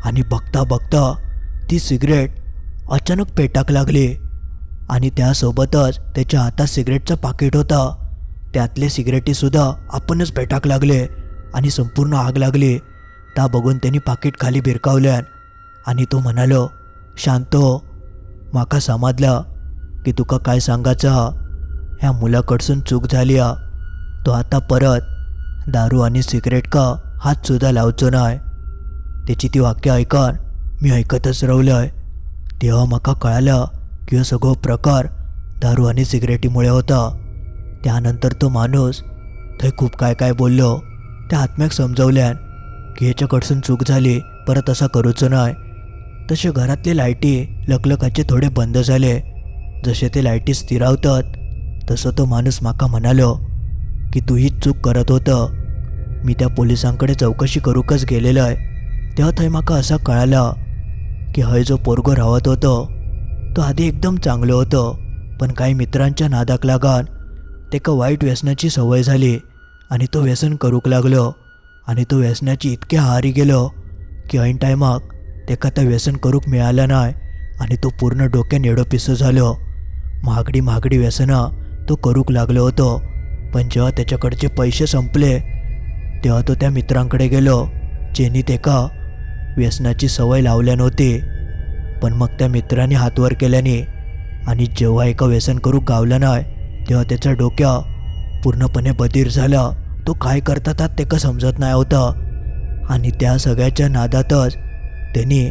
आणि बघता बघता ती सिगरेट अचानक पेटाक लागली आणि त्यासोबतच त्याच्या हातात सिगरेटचं पाकिट होता. त्यातले सिगरेटीसुद्धा आपणच पेटाक लागले आणि संपूर्ण आग लागली. ता बघून त्यांनी पाकिट खाली भिरकावल्यान आणि तो म्हणालो, शांत हो. माका समजला की तुका काय सांगायचं हा. ह्या मुलाकडसून चूक झाली हा. तो आता परत दारू आणि सिगरेट का हातसुद्धा लावचो नाही. त्याची ती वाक्य ऐकून मी ऐकतच राहिलोय. तेव्हा माका कळालं की हा सगळं प्रकार दारू आणि सिगरेटीमुळे होता. त्यानंतर तो माणूस थंय खूप काय काय बोललो. त्या आत्म्याक समजवल्यान की ह्याच्याकडसून चूक झाली, परत असा करूचो नाही. तसे घरातले लाईटी लकलकाचे थोडे बंद झाले. जसे ते लाईटी स्थिरावतात तसं तो माणूस माका म्हणालो की तू हीच चूक करत होतं. मी त्या पोलिसांकडे चौकशी करूकच गेलेलो आहे. तेव्हा थंय माका असा कळाला की हय जो पोरगो राहत होतो तो आधी एकदम चांगलं होतं, पण काही मित्रांच्या नादाक लागान तेका वाईट व्यसनाची सवय झाली आणि तो व्यसन करूक लागलो आणि तो व्यसनाची इतके आहारी गेलो की ऐन टायमाक तेका त्या व्यसन करूक मिळालं नाही आणि तो पूर्ण डोक्यान एडोपिसो झालो. महागडी व्यसनं तो करूक लागलो होतो. पण जेव्हा त्याच्याकडचे पैसे संपले तेव्हा तो त्या मित्रांकडे गेलो ज्यांनी तेका व्यसनाची सवय लावल्या नव्हती. पण मग त्या मित्रांनी हातवर केल्याने आणि जेव्हा एका व्यसन करूक गावला नाही तेव्हा त्याचा डोक्या पूर्णपणे बधीर झाला. तो काय करतात तेका समजत नाही होतं आणि त्या सगळ्याच्या नादातच त्यांनी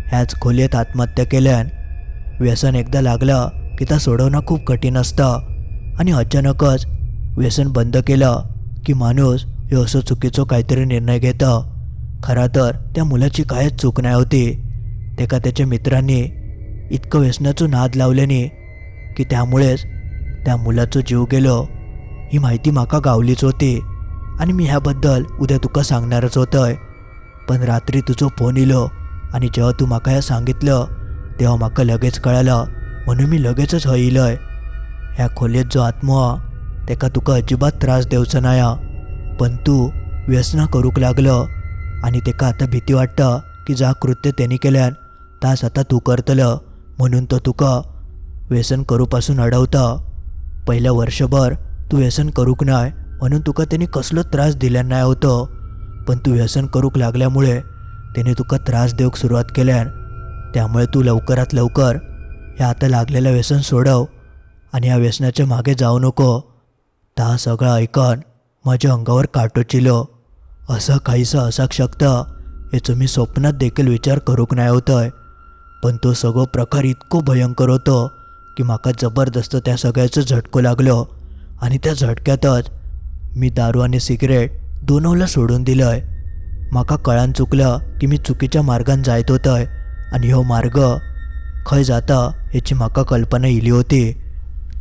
ह्याच खोलीत आत्महत्या केल्यान. व्यसन एकदा लागला की त्या सोडवणं खूप कठीण असतं आणि अचानकच व्यसन बंद केलं की माणूस हे असं चुकीचं काहीतरी निर्णय घेतं. खरा तर त्या मुलाची कायच चूक नाही होती. तेका त्याच्या मित्रांनी इतकं व्यसनाचं नाद लावल्याने की त्यामुळेच त्या मुलाचं जीव गेलो. ही माहिती माका गावलीच होती आणि मी ह्याबद्दल उद्या तुका सांगणारच होतंय. पण रात्री तुझं फोन इलो आणि जेव्हा तू माका ह्या सांगितलं तेव्हा माका लगेच कळालं, म्हणून मी लगेचच हय इलोय. ह्या खोलीत जो आत्मा तेका तुका अजिबात त्रास देवचा नाही, पण तू व्यसना करूक लागलं आणि तेका आता भीती वाटतं की जा कृत्य त्यांनी केल्यान तास आता तू करतलं, म्हणून तो तुका व्यसन करूपासून अडवता. पहिल्या वर्षभर तू व्यसन करूक नाही म्हणून तुका त्यांनी कसलो त्रास दिला नाही होतं, पण तू व्यसन करूक लागल्यामुळे त्याने तुका त्रास देऊक सुरुवात केल्यान. त्यामुळे तू लवकरात लवकर ह्या आता लागलेलं व्यसन सोडव आणि या व्यसनाच्या मागे जाऊ नको. ता सगळं ऐकून माझ्या अंगावर काटो चिलो. असं काहीसं असाक शकतं याचं मी स्वप्नात देखील विचार करूक नाही होतंय. पण तो सगळं प्रकार इतको भयंकर होतो की माका जबरदस्त त्या सगळ्याचं झटको लागलो आणि त्या झटक्यातच मी दारू आणि सिगरेट दोनोला सोडून दिलंय. माका कळान चुकलं की मी चुकीच्या मार्गान जायत होतंय आणि हो मार्ग खंय जाता याची माका कल्पना इली होती.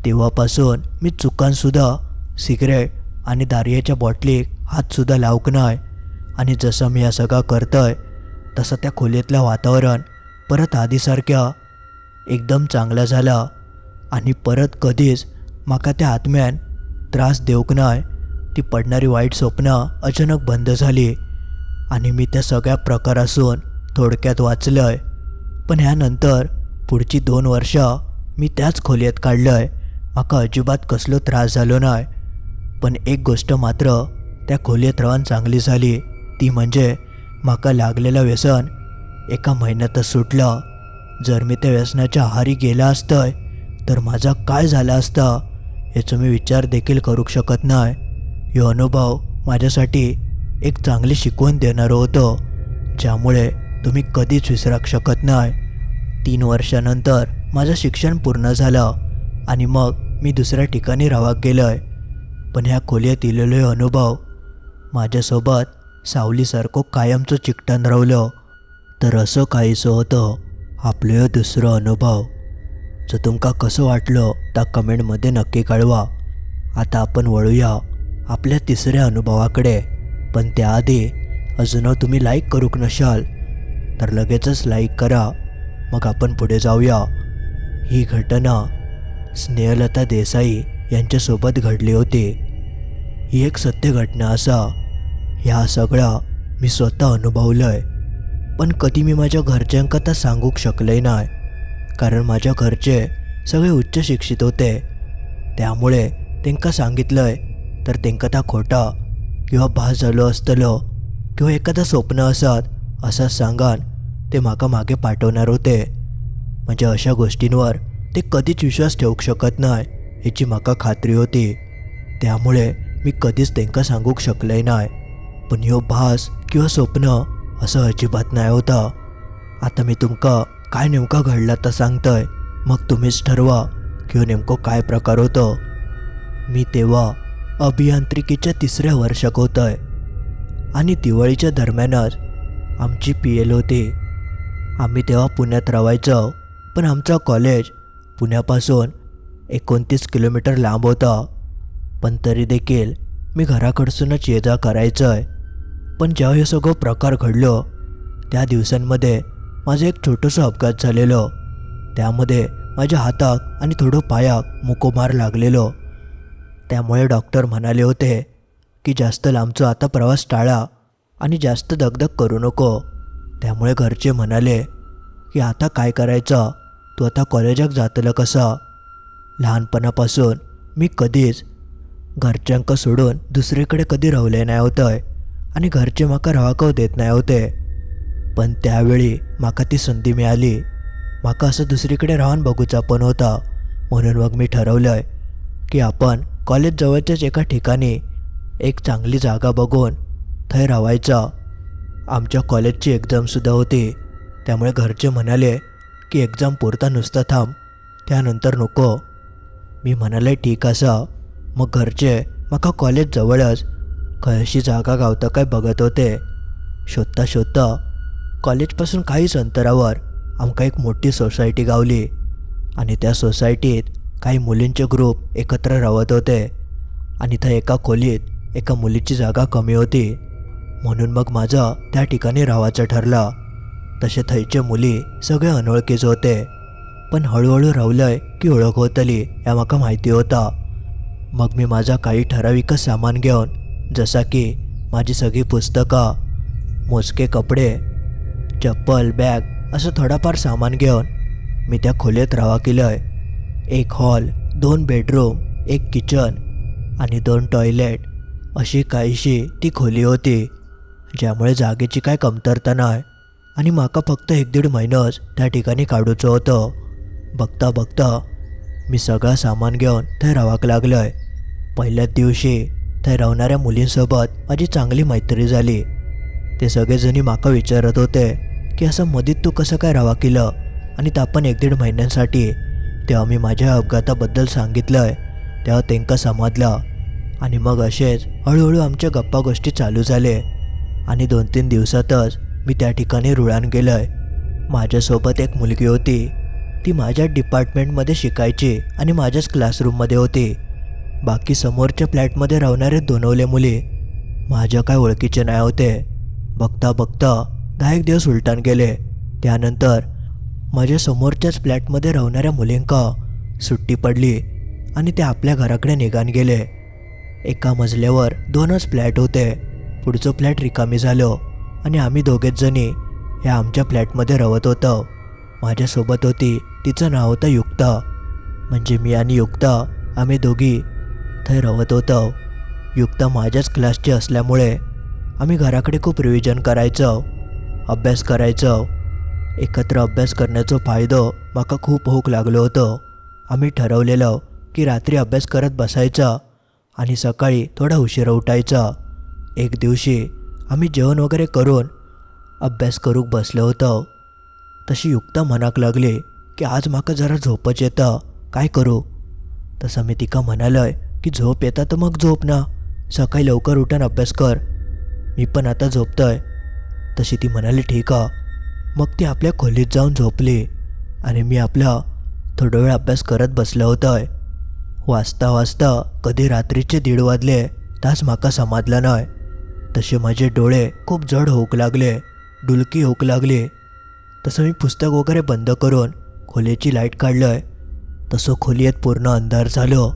तेव्हापासून मी चुकानसुद्धा सिगरेट आणि दारूच्या बॉटलीक हातसुद्धा लावूक नाही. आणि जसं मी या सगळं करतोय तसं त्या खोलीतलं वातावरण परत आधीसारख्या एकदम चांगला झाला आणि परत कधीच माका त्या आत्म्यान त्रास देऊक नाही. ती पडणारी वाईट स्वप्न अचानक बंद झाली आणि मी त्या सगळ्या प्रकारासून थोडक्यात वाचलंय. पण ह्यानंतर पुढची 2 वर्ष मी त्याच खोलीत काढलंय. माका अजिबात कसलो त्रास झालो नाही. पण एक गोष्ट मात्र त्या खोलीत राहून चांगली झाली, ती म्हणजे माका लागलेलं व्यसन एका महिन्यातच सुटलं. जर मी त्या व्यसनाच्या आहारी गेला असतंय तर माझा काय झाला असता याचा मी विचार देखील करू शकत नाही. हा अनुभव माझ्यासाठी एक चांगली शिकवण देणारं होतं, ज्यामुळे तुम्ही कधीच विसरू शकत नाही. 3 वर्षानंतर माझं शिक्षण पूर्ण झालं आणि मग मी दुसऱ्या ठिकाणी राहायला गेलोय. पण ह्या खोलीत इलेलो अनुभव माझ्यासोबत सावलीसारखं कायमचं चिकटून राहिलं. तर असं काहीसं होतं आपलं दुसरं अनुभव. जर तुमका कसं वाटलं त्या कमेंटमध्ये नक्की कळवा. आता आपण वळूया आपल्या तिसऱ्या अनुभवाकडे. पण त्याआधी अजून तुम्ही लाईक करूक नसाल तर लगेचच लाईक करा. मग आपण पुढे जाऊया. ही घटना स्नेहलता देसाई यांच्यासोबत घडली होती. ही एक सत्य घटना असा. ह्या सगळा मी स्वतः अनुभवलंय, पण कधी मी माझ्या घरच्यांका तर सांगूक शकलंय नाही, कारण माझ्या घरचे सगळे उच्च शिक्षित होते. त्यामुळे तेंका सांगितलंय तर तेंका ता खोटा किंवा भास झालो असतलो किंवा एखादं स्वप्न असत असं सांगान ते माका मागे पाठवणार होते. म्हणजे अशा गोष्टींवर ते कधीच विश्वास ठेवू शकत नाही याची माका खात्री होती. त्यामुळे मी कधीच तेंका सांगूक शकलंय नाही. पण ह्यो भास किंवा स्वप्न असं अजिबात नाही होता. आता मी तुमका काय नेमका घडला तर सांगतोय, मग तुम्हीच ठरवा की नेमकं काय प्रकार होतं. मी तेव्हा अभियांत्रिकीच्या 3ऱ्या वर्षाक होतोय आणि दिवाळीच्या दरम्यानच आमची PL होती. आम्ही तेव्हा पुण्यात राहायचो, पण आमचं कॉलेज पुण्यापासून 29 किलोमीटर लांब होतं. पण तरी देखील मी घराकडसूनच ये जा करायचंय. पण जेव्हा हे सगळं प्रकार घडलो त्या दिवसांमध्ये माझं एक छोटंसं अपघात झालेलं. त्यामध्ये माझ्या हाताक आणि थोडं पायाक मुकोमार लागलेलो. त्यामुळे डॉक्टर म्हणाले होते की जास्त लांबचा आता प्रवास टाळा आणि जास्त दगदग करू नको. त्यामुळे घरचे म्हणाले की आता काय करायचं, तू आता कॉलेजाक जातलं कसा. लहानपणापासून मी कधीच घरच्यांका सोडून दुसरीकडे कधी रावले नाही होतंय आणि घरचे माका रावाकव देत नाही होते. पण त्यावेळी माका ती संधी मिळाली. माका असं दुसरीकडे राहून बघूचा पण होता. म्हणून मग मी ठरवलंय की आपण कॉलेज जवळच्याच एका ठिकाणी एक चांगली जागा बघून थंय राहायचा. आमच्या कॉलेजची एक्झामसुद्धा होती. त्यामुळे घरचे म्हणाले की एक्झाम पुरता नुसता थांब, त्यानंतर नको. मी म्हणाले ठीक असा. मग घरचे माका कॉलेज जवळच खयशी जागा गावता काय बघत होते. शोधता शोधता कॉलेजपासून काहीच अंतरावर आमका एक मोठी सोसायटी गावली आणि त्या सोसायटीत काही मुलींचे ग्रुप एकत्र राहत होते आणि त्या एका खोलीत एका मुलीची जागा कमी होती. म्हणून मग माझं त्या ठिकाणी राहायचं ठरलं. तसे थंयचे मुली सगळे अनोळखीच होते, पण हळूहळू रावलंय की ओळख होतली या माका माहिती होता. मग मी माझा काही ठराविकच सामान घेऊन, जसा की माझी सगळी पुस्तकं, मोजके कपडे, चप्पल, बॅग असं थोडाफार सामान घेऊन मी त्या खोलीत राहा केलंय. एक हॉल, 2 बेडरूम, एक किचन आणि 2 टॉयलेट अशी काहीशी ती खोली होती. ज्यामुळे जागेची काय कमतरता नाही आणि माका फक्त 1-1.5 महिनाच त्या ठिकाणी काढूचं होतं. बघता बघता मी सगळं सामान घेऊन थंय राहावं लागलोय. पहिल्याच दिवशी थंय राहणाऱ्या मुलींसोबत माझी चांगली मैत्री झाली. ते सगळेजणी माका विचारत होते की असं मधीत तू कसं काय राहा केलं आणि आपण 1-1.5 महिन्यांसाठी. तेव्हा मी माझ्या अपघाताबद्दल सांगितलंय. तेव्हा तेंका समजलं आणि मग असेच हळूहळू आमच्या गप्पा गोष्टी चालू झाले आणि 2-3 दिवसातच मी त्या ठिकाणी रुळान गेलोय. माझ्यासोबत एक मुलगी होती. ती माझ्याच डिपार्टमेंटमध्ये शिकायची आणि माझ्याच क्लासरूममध्ये होती. बाकी समोरच्या फ्लॅटमध्ये राहणारे 2 मुली माझ्या काय ओळखीचे नाही होते. बघता बघता 10 दिवस उलटान गेले. त्यानंतर माझ्या समोरच्याच फ्लॅटमध्ये राहणाऱ्या मुलींका सुट्टी पडली आणि ते आपल्या घराकडे निघान गेले. एका मजल्यावर 2च फ्लॅट होते. पुढचं फ्लॅट रिकामी झालं आणि आम्ही दोघेच जणी ह्या आमच्या फ्लॅटमध्ये राहत होतो. माझ्यासोबत होती, तिचं नाव होतं युक्ता. म्हणजे मी आणि युक्ता आम्ही दोघी थंय राहत होतो. युक्ता माझ्याच क्लासची असल्यामुळे आम्ही घराकडे खूप रिव्हिजन करायचो, अभ्यास करायचो. एकत्र अभ्यास करण्याचा फायदा माका खूप होक लागलो होतं. आम्ही ठरवलेलं की रात्री अभ्यास करत बसायचा आणि सकाळी थोडा उशिरा उठायचा. एक दिवशी आम्ही जेवण वगैरे करून अभ्यास करूक बसलो होतो. तशी युक्ता म्हणाक लागली की आज माका जरा झोपच येतं, काय करू. तसं मी तिका म्हणालोय की झोप येता तर मग झोप ना, सकाळी लवकर उठून अभ्यास कर, मी पण आता झोपतोय. तशी ती म्हणाली ठीक आहे. मग ती आपल्या खोलीत जाऊन झोपली आणि मी आपला थोडा वेळ अभ्यास करत बसलो होतोय. वाचता वाचता कधी रात्रीचे 1:30 वाजले तास माका समजलं नाही. तसे माझे डोळे खूप जड होऊक लागले, डुलकी होऊक लागली. तसं मी पुस्तक वगैरे बंद करून खोलीची लाईट काढलंय तसो खोलयेत पूर्ण अंधार जालो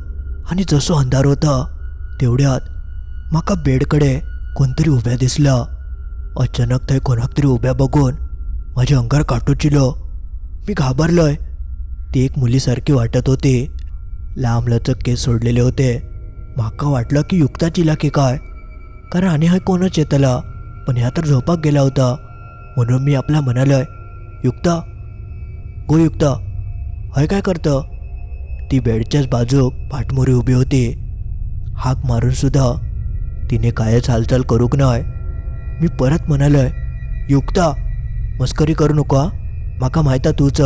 आणि जसो अंधार होता तेवढ्यात म्हाका बेडकडे कोणतरी उब्या दिसला. अचानक थंय कोणाक तरी उब्या बघून माझ्या अंगार काटूच इलो. मी घाबरलोय. ती एक मुलीसारखी वाटत होती. लांब लचक केस सोडलेले होते. म्हाका वाटलं की युक्ताच इला की काय, कारण आणि हय कोणच येतला, पण ह्या तर झोपाक गेला होता. म्हणून मी आपल्या म्हणालोय, युक्ता, गो युक्ता, हय काय करतं? ती बेडच्याच बाजूक पाठमोरी उभी होती. हाक मारून सुद्धा तिने कायच हालचाल करूक नाय. मी परत म्हणालोय, युक्ता, मस्करी करू नको हा, म्हाका माहिता तूच.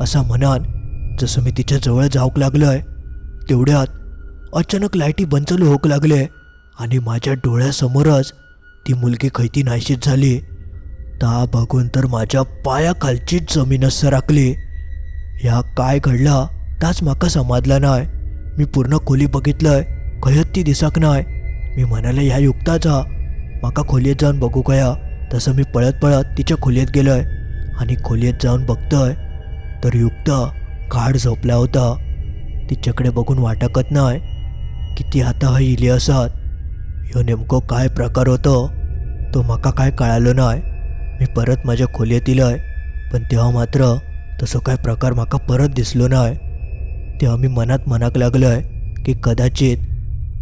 असा म्हणान जसं मी तिच्या जवळ जाऊक लागलोय तेवढ्यात अचानक लाईटी बंचलू होक लागले आणि माझ्या डोळ्यासमोरच ती मुलगी खैती नाहीशीच झाली. ता बघून तर माझ्या पायाखालचीच जमीनच सरकली. ह्या काय घडला ताच म्हाका समजला नाय. मी पूर्ण खोली बघितलंय, खयत ती दिसक नाय. मी म्हणाले ह्या युक्ताचा, म्हाका खोलयेत जाऊन बघू कया. तसं मी पळत पळत तिच्या खोलयेत गेलोय आणि खोलयेत जाऊन बघतोय तर युक्ता गाढ झोपला होता. तिच्याकडे बघून वाटकत नाय की ती आता हय इली असत. ह्यो नेमको काय प्रकार होतो तो म्हाका काय कळालो नाय. मी परत माझ्या खोलयेत इलोय, पण तेव्हा मात्र तसो काय प्रकार म्हाका परत दिसलो नाय. तेव्हा मी मनात म्हणाक लागलोय की कदाचित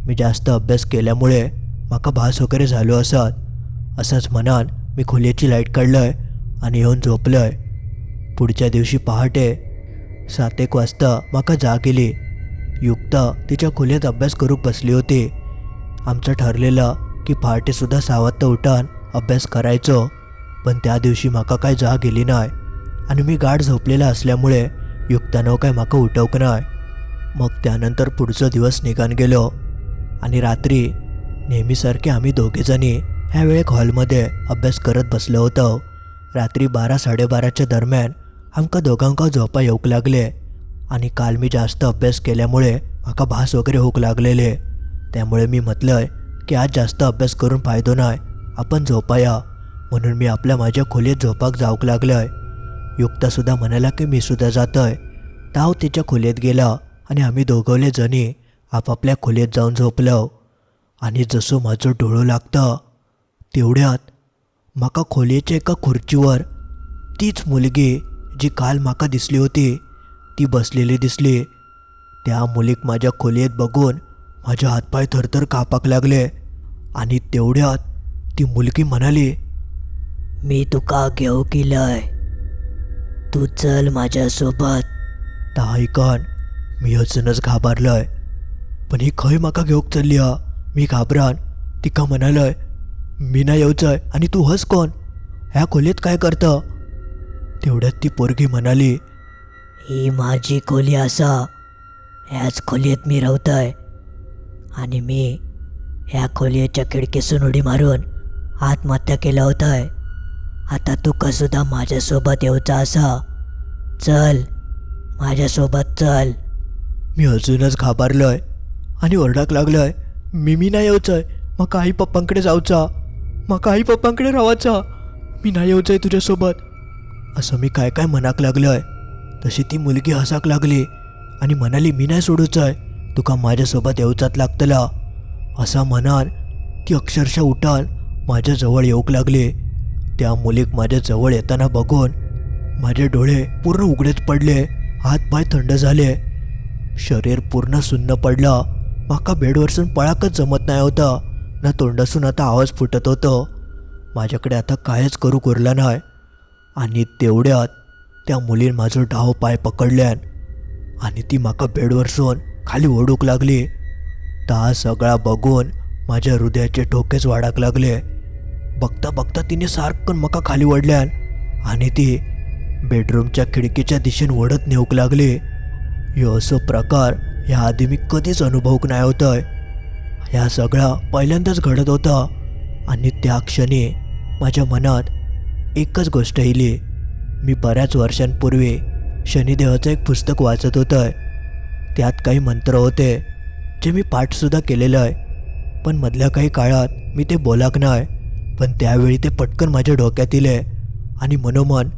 मी जास्त अभ्यास केल्यामुळे म्हाका भास वगैरे झालो असत. असंच म्हणान मी खोलयेची लाईट काढलंय आणि येऊन झोपलोय. पुढच्या दिवशी पहाटे 7-1 वाजता म्हाका जाग येली. युक्ता तिच्या खोलयेत अभ्यास करूक बसली होती. आमचं ठरलेलं की पहाटेसुद्धा 6 वाजता उठान अभ्यास करायचो, पण त्या दिवशी म्हाका काय जाग येली नाय आणि मी गाढ झोपलेला असल्यामुळे युक्तानं काय म्हाका उठवक नाय. मग त्यानंतर पुढचा दिवस निघान गेलो आणि रात्री नेहमीसारखे आम्ही दोघेजणी ह्या वेळेक हॉलमध्ये अभ्यास करत बसलो होतो. रात्री 12-12:30च्या दरम्यान आमकां दोघांका झोपा येऊक लागले आणि काल मी जास्त अभ्यास केल्यामुळे म्हाका भास वगैरे होऊक लागलेले. त्यामुळे मी म्हटलंय की आज जास्त अभ्यास करून फायदो नाय, आपण झोपाया. म्हणून मी माझ्या खोलीत झोपाक जाऊक लागलोय. युक्तासुद्धा म्हणाला की मी सुद्धा जातोय. ताव तिच्या खोलीत गेला आणि आम्ही दोघवले जणी आपापल्या खोलीत जाऊन झोपलो. आणि जसो माझं डोळं लागतं तेवढ्यात म्हाका खोलयेच्या एका खुर्चीवर तीच मुलगी जी काल म्हाका दिसली होती ती बसलेली दिसली. त्या मुलीक माझ्या खोलयेत बघून माझे हातपाय थरथर कापाक लागले आणि तेवढ्यात ती मुलगी म्हणाली, मी तुका घेऊक इलय, तू चल माझ्यासोबत. ता ऐकन मी अजूनच घाबरलोय. पण ही खंय म्हाका घेऊक चल्ली हा. मी घाबरान तिका म्हणालोय, मी ना येवचंय आणि तू हस कोण, ह्या खोलीत काय करतं? तेवढ्यात ती पोरगी म्हणाली, ही माझी खोली असा, ह्याच खोलीत मी रावतय आणि मी ह्या खोलीच्या खिडकीसून उडी मारून आत्महत्या केला होतय. आता तुका सुद्धा माझ्यासोबत येऊचा असा, चल माझ्यासोबत चल. मी अजूनच घाबरलोय आणि ओरडाक लागलोय, मी नाही येऊचंय, म्हाका आई पप्पांकडे जाऊचा, म्हाका आई पप्पांकडे रावाचा, मी नाही येऊचंय तुझ्यासोबत. असं मी काय काय म्हणाक लागलोय. तशी ती मुलगी हसाक लागली आणि म्हणाली, मी नाही सोडूचंय, तुका माझ्यासोबत येऊचाच लागतला. असा म्हणान ती अक्षरशः उठान माझ्याजवळ येऊक लागली. त्या मुलीक माझ्या जवळ येताना बघून माझे डोळे पूर्ण उघडेच पडले, हातपाय थंड झाले, शरीर पूर्ण सुन्न पडला. म्हाका बेडवरसून पळाकच जमत नाही होता, ना तोंडासून आता आवाज फुटत होतं. माझ्याकडे आता कायच करूक उरला नाही. आणि तेवढ्यात त्या मुलीन माझं डाव पाय पकडल्यान आणि ती म्हाका बेडवरसून खाली ओढूक लागली. ता सगळा बघून माझ्या हृदयाचे ठोकेच वाढाक लागले. बघता बघता तिने सारखं म्हाका खाली ओढल्यान आणि ती बेडरूमच्या खिडकीच्या दिशेने ओढत नेऊक लागली. ह्यो असो प्रकार ह्या आधी मी कधीच अनुभवक नाही होतोय. ह्या सगळा पहिल्यांदाच घडत होता आणि त्या क्षणी माझ्या मनात एकच गोष्ट येली. मी बऱ्याच वर्षांपूर्वी शनिदेवाचं एक पुस्तक वाचत होतं. त्यात काही मंत्र होते जे मी पाठसुद्धा केलेलं आहे, पण मधल्या काही काळात मी ते बोलाक नाही. पण त्यावेळी ते पटकन माझ्या डोक्यात इले आणि मनोमन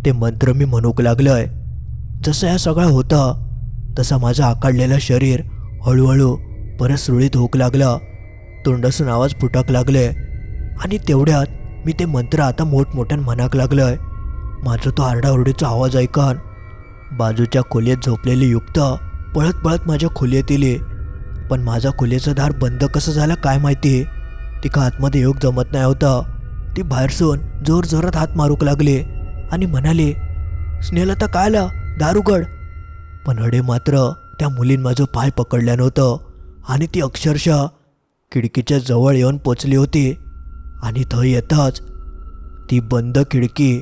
ते मंत्र मी म्हणूक लागलोय. जसं या सगळं होतं तसं माझं आकाडलेलं शरीर हळूहळू परत सुरळीत होऊ लागलं. तोंडासून आवाज फुटाक लागले आणि तेवढ्यात मी ते मंत्र आता मोठमोठ्यानं म्हणाक लागलंय. माझं तो आरडाओरडीचा आवाज ऐकून बाजूच्या खोलीत झोपलेली युक्त पळत पळत माझ्या खोलीत येली. पण माझा खोलीचं दार बंद कसं झालं काय माहिती. तिका आतमध्ये येऊक जमत नाही होतं. ती बाहेरसून जोर जोरात हात मारूक लागली आणि म्हणाली, स्नेहलता काय आला, दार उघड. पण हडे मात्र त्या मुलीन माझं पाय पकडल्या नव्हतं आणि ती अक्षरशः खिडकीच्या जवळ येऊन पोचली होती. आणि थंय येताच ती बंद खिडकी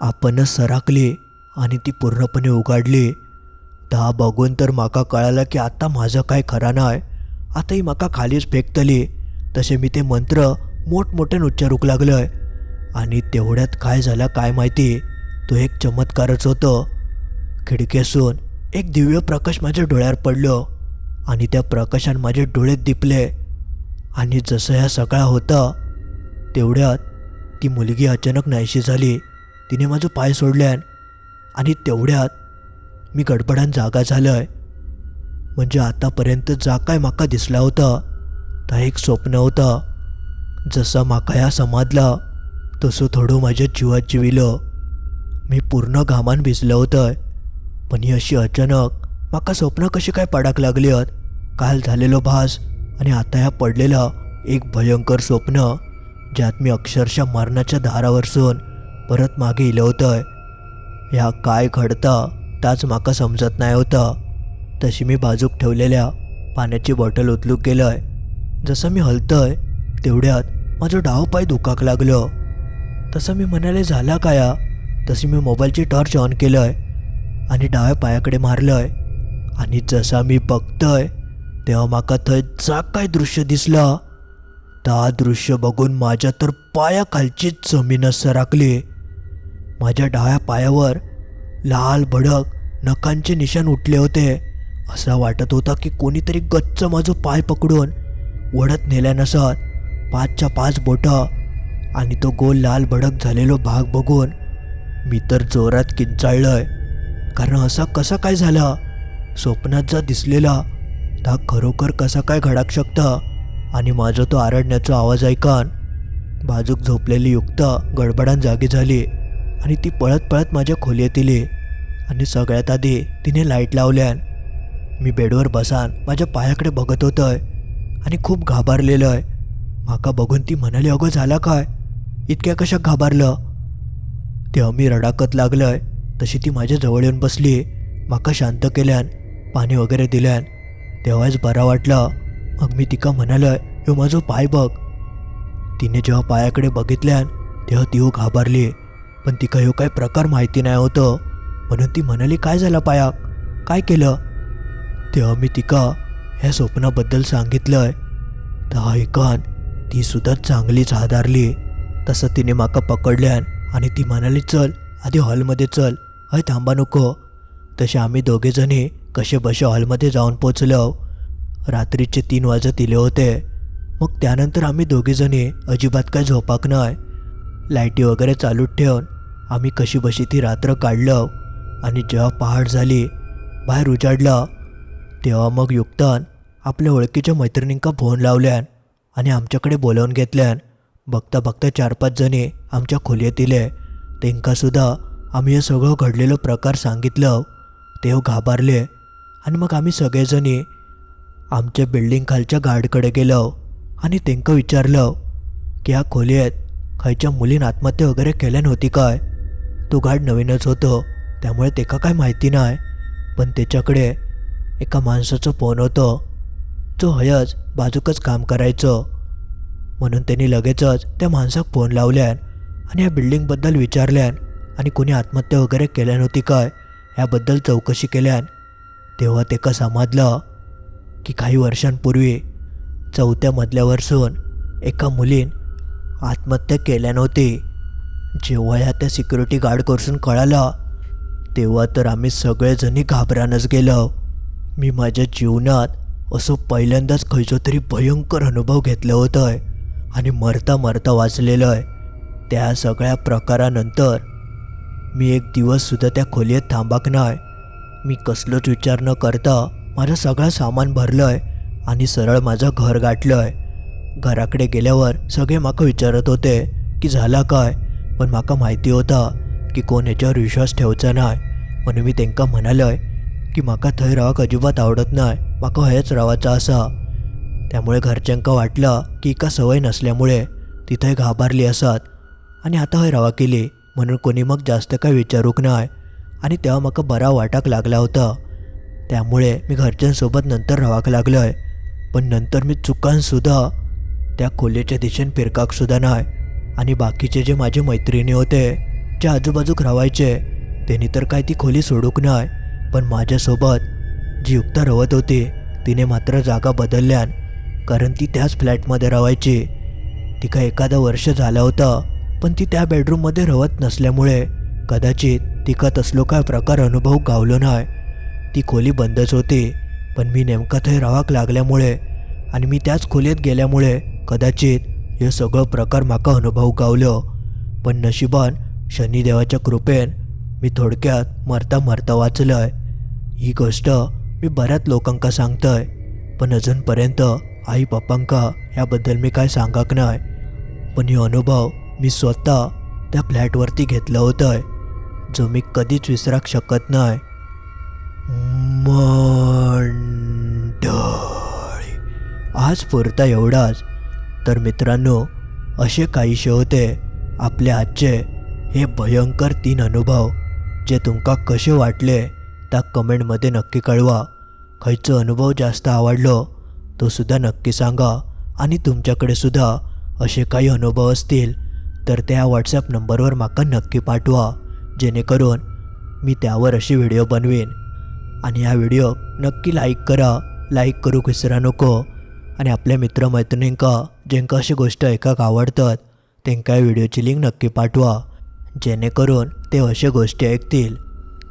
आपणच सरकली आणि ती पूर्णपणे उघडली. ता बघून तर माका कळालं की आता माझं काय खरं नाही. आता ही माका खालीच फेकतली. तसे मी ते मंत्र मोठमोठ्यानं उच्चारूक लागलोय. आणि तेवढ्यात काय झालं काय माहिती. तो एक चमत्कारच होतं. खिडकीसून एक दिव्य प्रकाश माझ्या डोळ्यावर पडलो आणि त्या प्रकाशाने माझे डोळे दिपले. आणि जसं ह्या सगळा होता तेवढ्यात ती मुलगी अचानक नाहीशी झाली. तिने माझं पाय सोडल्यान आणि तेवढ्यात मी गडबडान जागा झालोय. म्हणजे आतापर्यंत जा काय माका दिसला होता ता एक स्वप्न होतं. जसं माका ह्या समाजला तसं थोडं माझ्या जीवात जिविलं. मी पूर्ण घामान भिजलं होतं. पण ही अशी अचानक माका स्वप्न कशी काय पडाक लागली आहेत. काल झालेलो भास आणि आता ह्या पडलेलं एक भयंकर स्वप्न ज्यात मी अक्षरशः मरणाच्या दारावरसून परत मागे इलं होतं. ह्या काय घडतं ताच माका समजत नाही होतं. तशी मी बाजूक ठेवलेल्या पाण्याची बॉटल उचलूक गेलोय. जसं मी हलतोय तेवढ्यात माझं डाव पाय दुखाक लागलं. तसं मी म्हणाले झाला काया. तशी मी मोबाईलची टॉर्च ऑन केलंय आणि डाव्या पायाकडे मारलंय. आणि जसा मी बघतोय तेव्हा माका थंय जा काय दृश्य दिसलं. ता दृश्य बघून माझ्या तर पायाखालचीच जमीनच सरकली. माझ्या डाव्या पायावर लाल भडक नखांचे निशाण उठले होते. असं वाटत होता की कोणीतरी गच्च माझं पाय पकडून ओढत नेल्या नसत. 5च्या 5 बोटं आणि तो गोल लाल भडक झालेलो भाग बघून मी तर जोरात किंचाळलोय. कारण असा कसा काय झाला. स्वप्नात जा दिसलेला ता खरोखर कसा काय घडाक शकतं. आणि माझा तो आरडण्याचा आवाज ऐकून बाजूक झोपलेली युक्त गडबडान जागी झाली आणि ती पळत पळत माझ्या खोलीत येली. आणि सगळ्यात आधी तिने लाईट लावल्यान. मी बेडवर बसान माझ्या पायाकडे बघत होतोय आणि खूप घाबरलेलो आहे. माका बघून ती म्हणाली, अगं झाला काय, इतक्या कशा घाबरलं. तेव्हा मी रडाकत लागलोय. तशी ती माझ्या जवळ येऊन बसली. माका शांत केल्यान, पाणी वगैरे दिल्यान. तेव्हाच बरा वाटलं. मग मी तिका म्हणालोय, ह्यो माझं पाय बघ. तिने जेव्हा पायाकडे बघितल्यान तेव्हा ती घाबरली. पण तिका ह्यो काय प्रकार माहिती नाही होतं. म्हणून ती म्हणाली, काय झालं पायाक, काय केलं. तेव्हा मी तिका ह्या स्वप्नाबद्दल सांगितलंय. तर ऐकून ती सुद्धा चांगलीच हादरली. तसं तिने माका पकडल्यान आणि ती म्हणाली, चल आधी हॉलमध्ये चल, हय थांबा नको. तसे आम्ही दोघेजणी कसे बसे हॉलमध्ये जाऊन पोचलो. रात्रीचे 3 वाजत इले होते. मग त्यानंतर आम्ही दोघेजणी अजिबात काय झोपाक नाही. लाईटी वगैरे चालूच ठेवून आम्ही कशी बशी ती रात्र काढलं. आणि जेव्हा पहाट झाली, बाहेर उजाडलं, तेव्हा मग युक्तान आपल्या ओळखीच्या मैत्रिणींका फोन लावल्यान आणि आमच्याकडे बोलावून घेतल्यान. बघता बघता 4-5 जणी आमच्या खोलीत इले. त्यांकासुद्धा आम्ही हे सगळं घडलेलं प्रकार सांगितलं. ते घाबरले. आणि मग आम्ही सगळेजणी आमच्या बिल्डिंग खालच्या गार्डकडे गेलो आणि त्यांना विचारलं की ह्या खोलीत खायच्या मुलीन आत्महत्या वगैरे केल्या नव्हती काय. तो गार्ड नवीनच होतो त्यामुळे त्याला काय माहिती नाही. पण त्याच्याकडे एका माणसाचं फोन होतं जो हयच बाजूकच काम करायचं. म्हणून त्यांनी लगेचच त्या माणसाक फोन लावल्यान आणि या बिल्डिंगबद्दल विचारल्यान आणि कोणी आत्महत्या वगैरे केल्या नव्हती काय याबद्दल चौकशी केल्यान. तेव्हा त्याला समजलं की काही वर्षांपूर्वी 4थ्या मजल्यावरसून एका मुलीन आत्महत्या केल्या नव्हती. जेव्हा ह्या त्या सिक्युरिटी गार्डकडून कळालं तेव्हा तर आम्ही सगळेजणी घाबरानच गेलो. मी माझ्या जीवनात असं पहिल्यांदाच खयचो तरी भयंकर अनुभव घेतलं होतं आणि मरता मरता वाचलेलं आहे. त्या सगळ्या प्रकारानंतर मी एक दिवससुद्धा त्या खोलीत थांबाक नाही. मी कसलोच विचार न करता माझं सगळं सामान भरलंय आणि सरळ माझं घर गाठलंय. घराकडे गेल्यावर सगळे माका विचारत होते की झाला काय, पण माका माहिती होता की कोण याच्यावर विश्वास ठेवचा नाही. म्हणून मी त्यांना म्हणालोय की माका थंय रावक अजिबात आवडत नाही, माका हेच रावाचा असा. त्यामुळे घरच्यांका वाटलं की एका सवय नसल्यामुळे तिथंय घाबरली असत आणि आता हय रावा केली म्हणून कोणी मग जास्त काय विचारूक नाही. आणि तेव्हा माका बरा वाटाक लागला होता. त्यामुळे मी घरच्यांसोबत नंतर रावाक लागलोय. पण नंतर मी चुकानसुद्धा त्या खोलीच्या दिशेने फिरकाक सुद्धा नाही. आणि बाकीचे जे माझे मैत्रिणी होते जे आजूबाजूक राहायचे त्यांनी तर काय ती खोली सोडूक नाही. पण माझ्यासोबत जी युक्ता रवत होती तिने मात्र जागा बदलल्यान, कारण ती त्याच फ्लॅटमध्ये राहायची. ती काय एखादा वर्ष झाला होता, पण ती त्या बेडरूममध्ये राहत नसल्यामुळे कदाचित तिका तसलो काय प्रकार अनुभव गावलो नाही. ती खोली बंदच होती, पण मी नेमका थंय राहाक लागल्यामुळे आणि मी त्याच खोलीत गेल्यामुळे कदाचित हे सगळं प्रकार माका अनुभव गावलो. पण नशिबान शनिदेवाच्या कृपेन मी थोडक्यात मरता मरता वाचलंय. ही गोष्ट मी बऱ्याच लोकांका सांगतोय, पण अजूनपर्यंत आई पप्पांका याबद्दल मी काय सांगाक नाही. पण हे अनुभव मी स्वतः त्या फ्लॅटवरती घेतलं होतं, जो मी कधीच विसराक शकत नाही. मंडळी, आज पुरता एवढाच. तर मित्रांनो, असे काहीसे होते आपले आजचे हे भयंकर 3 अनुभव. जे तुमका कसे वाटले त्या कमेंटमध्ये नक्की कळवा. खयचो अनुभव जास्त आवडलो तो सुद्धा नक्की सांगा. आणि तुमच्याकडे सुद्धा असे काही अनुभव असतील तर त्या व्हॉट्सॲप नंबरवर माका नक्की पाठवा, जेणेकरून मी त्यावर अशी व्हिडिओ बनवीन. आणि हा व्हिडिओ नक्की लाईक करा, लाईक करूक विसरा नको. आणि आपल्या मित्रमैत्रिणींका ज्यांका अशी गोष्ट ऐकाक आवडतात त्यांका या व्हिडिओची लिंक नक्की पाठवा, जेणेकरून ते अशा गोष्टी ऐकतील.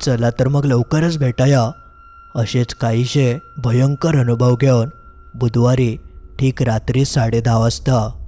चला तर मग लवकरच भेटाया असेच काहीसे भयंकर अनुभव घेऊन बुधवारी ठीक रात्री 10:30 वाजता.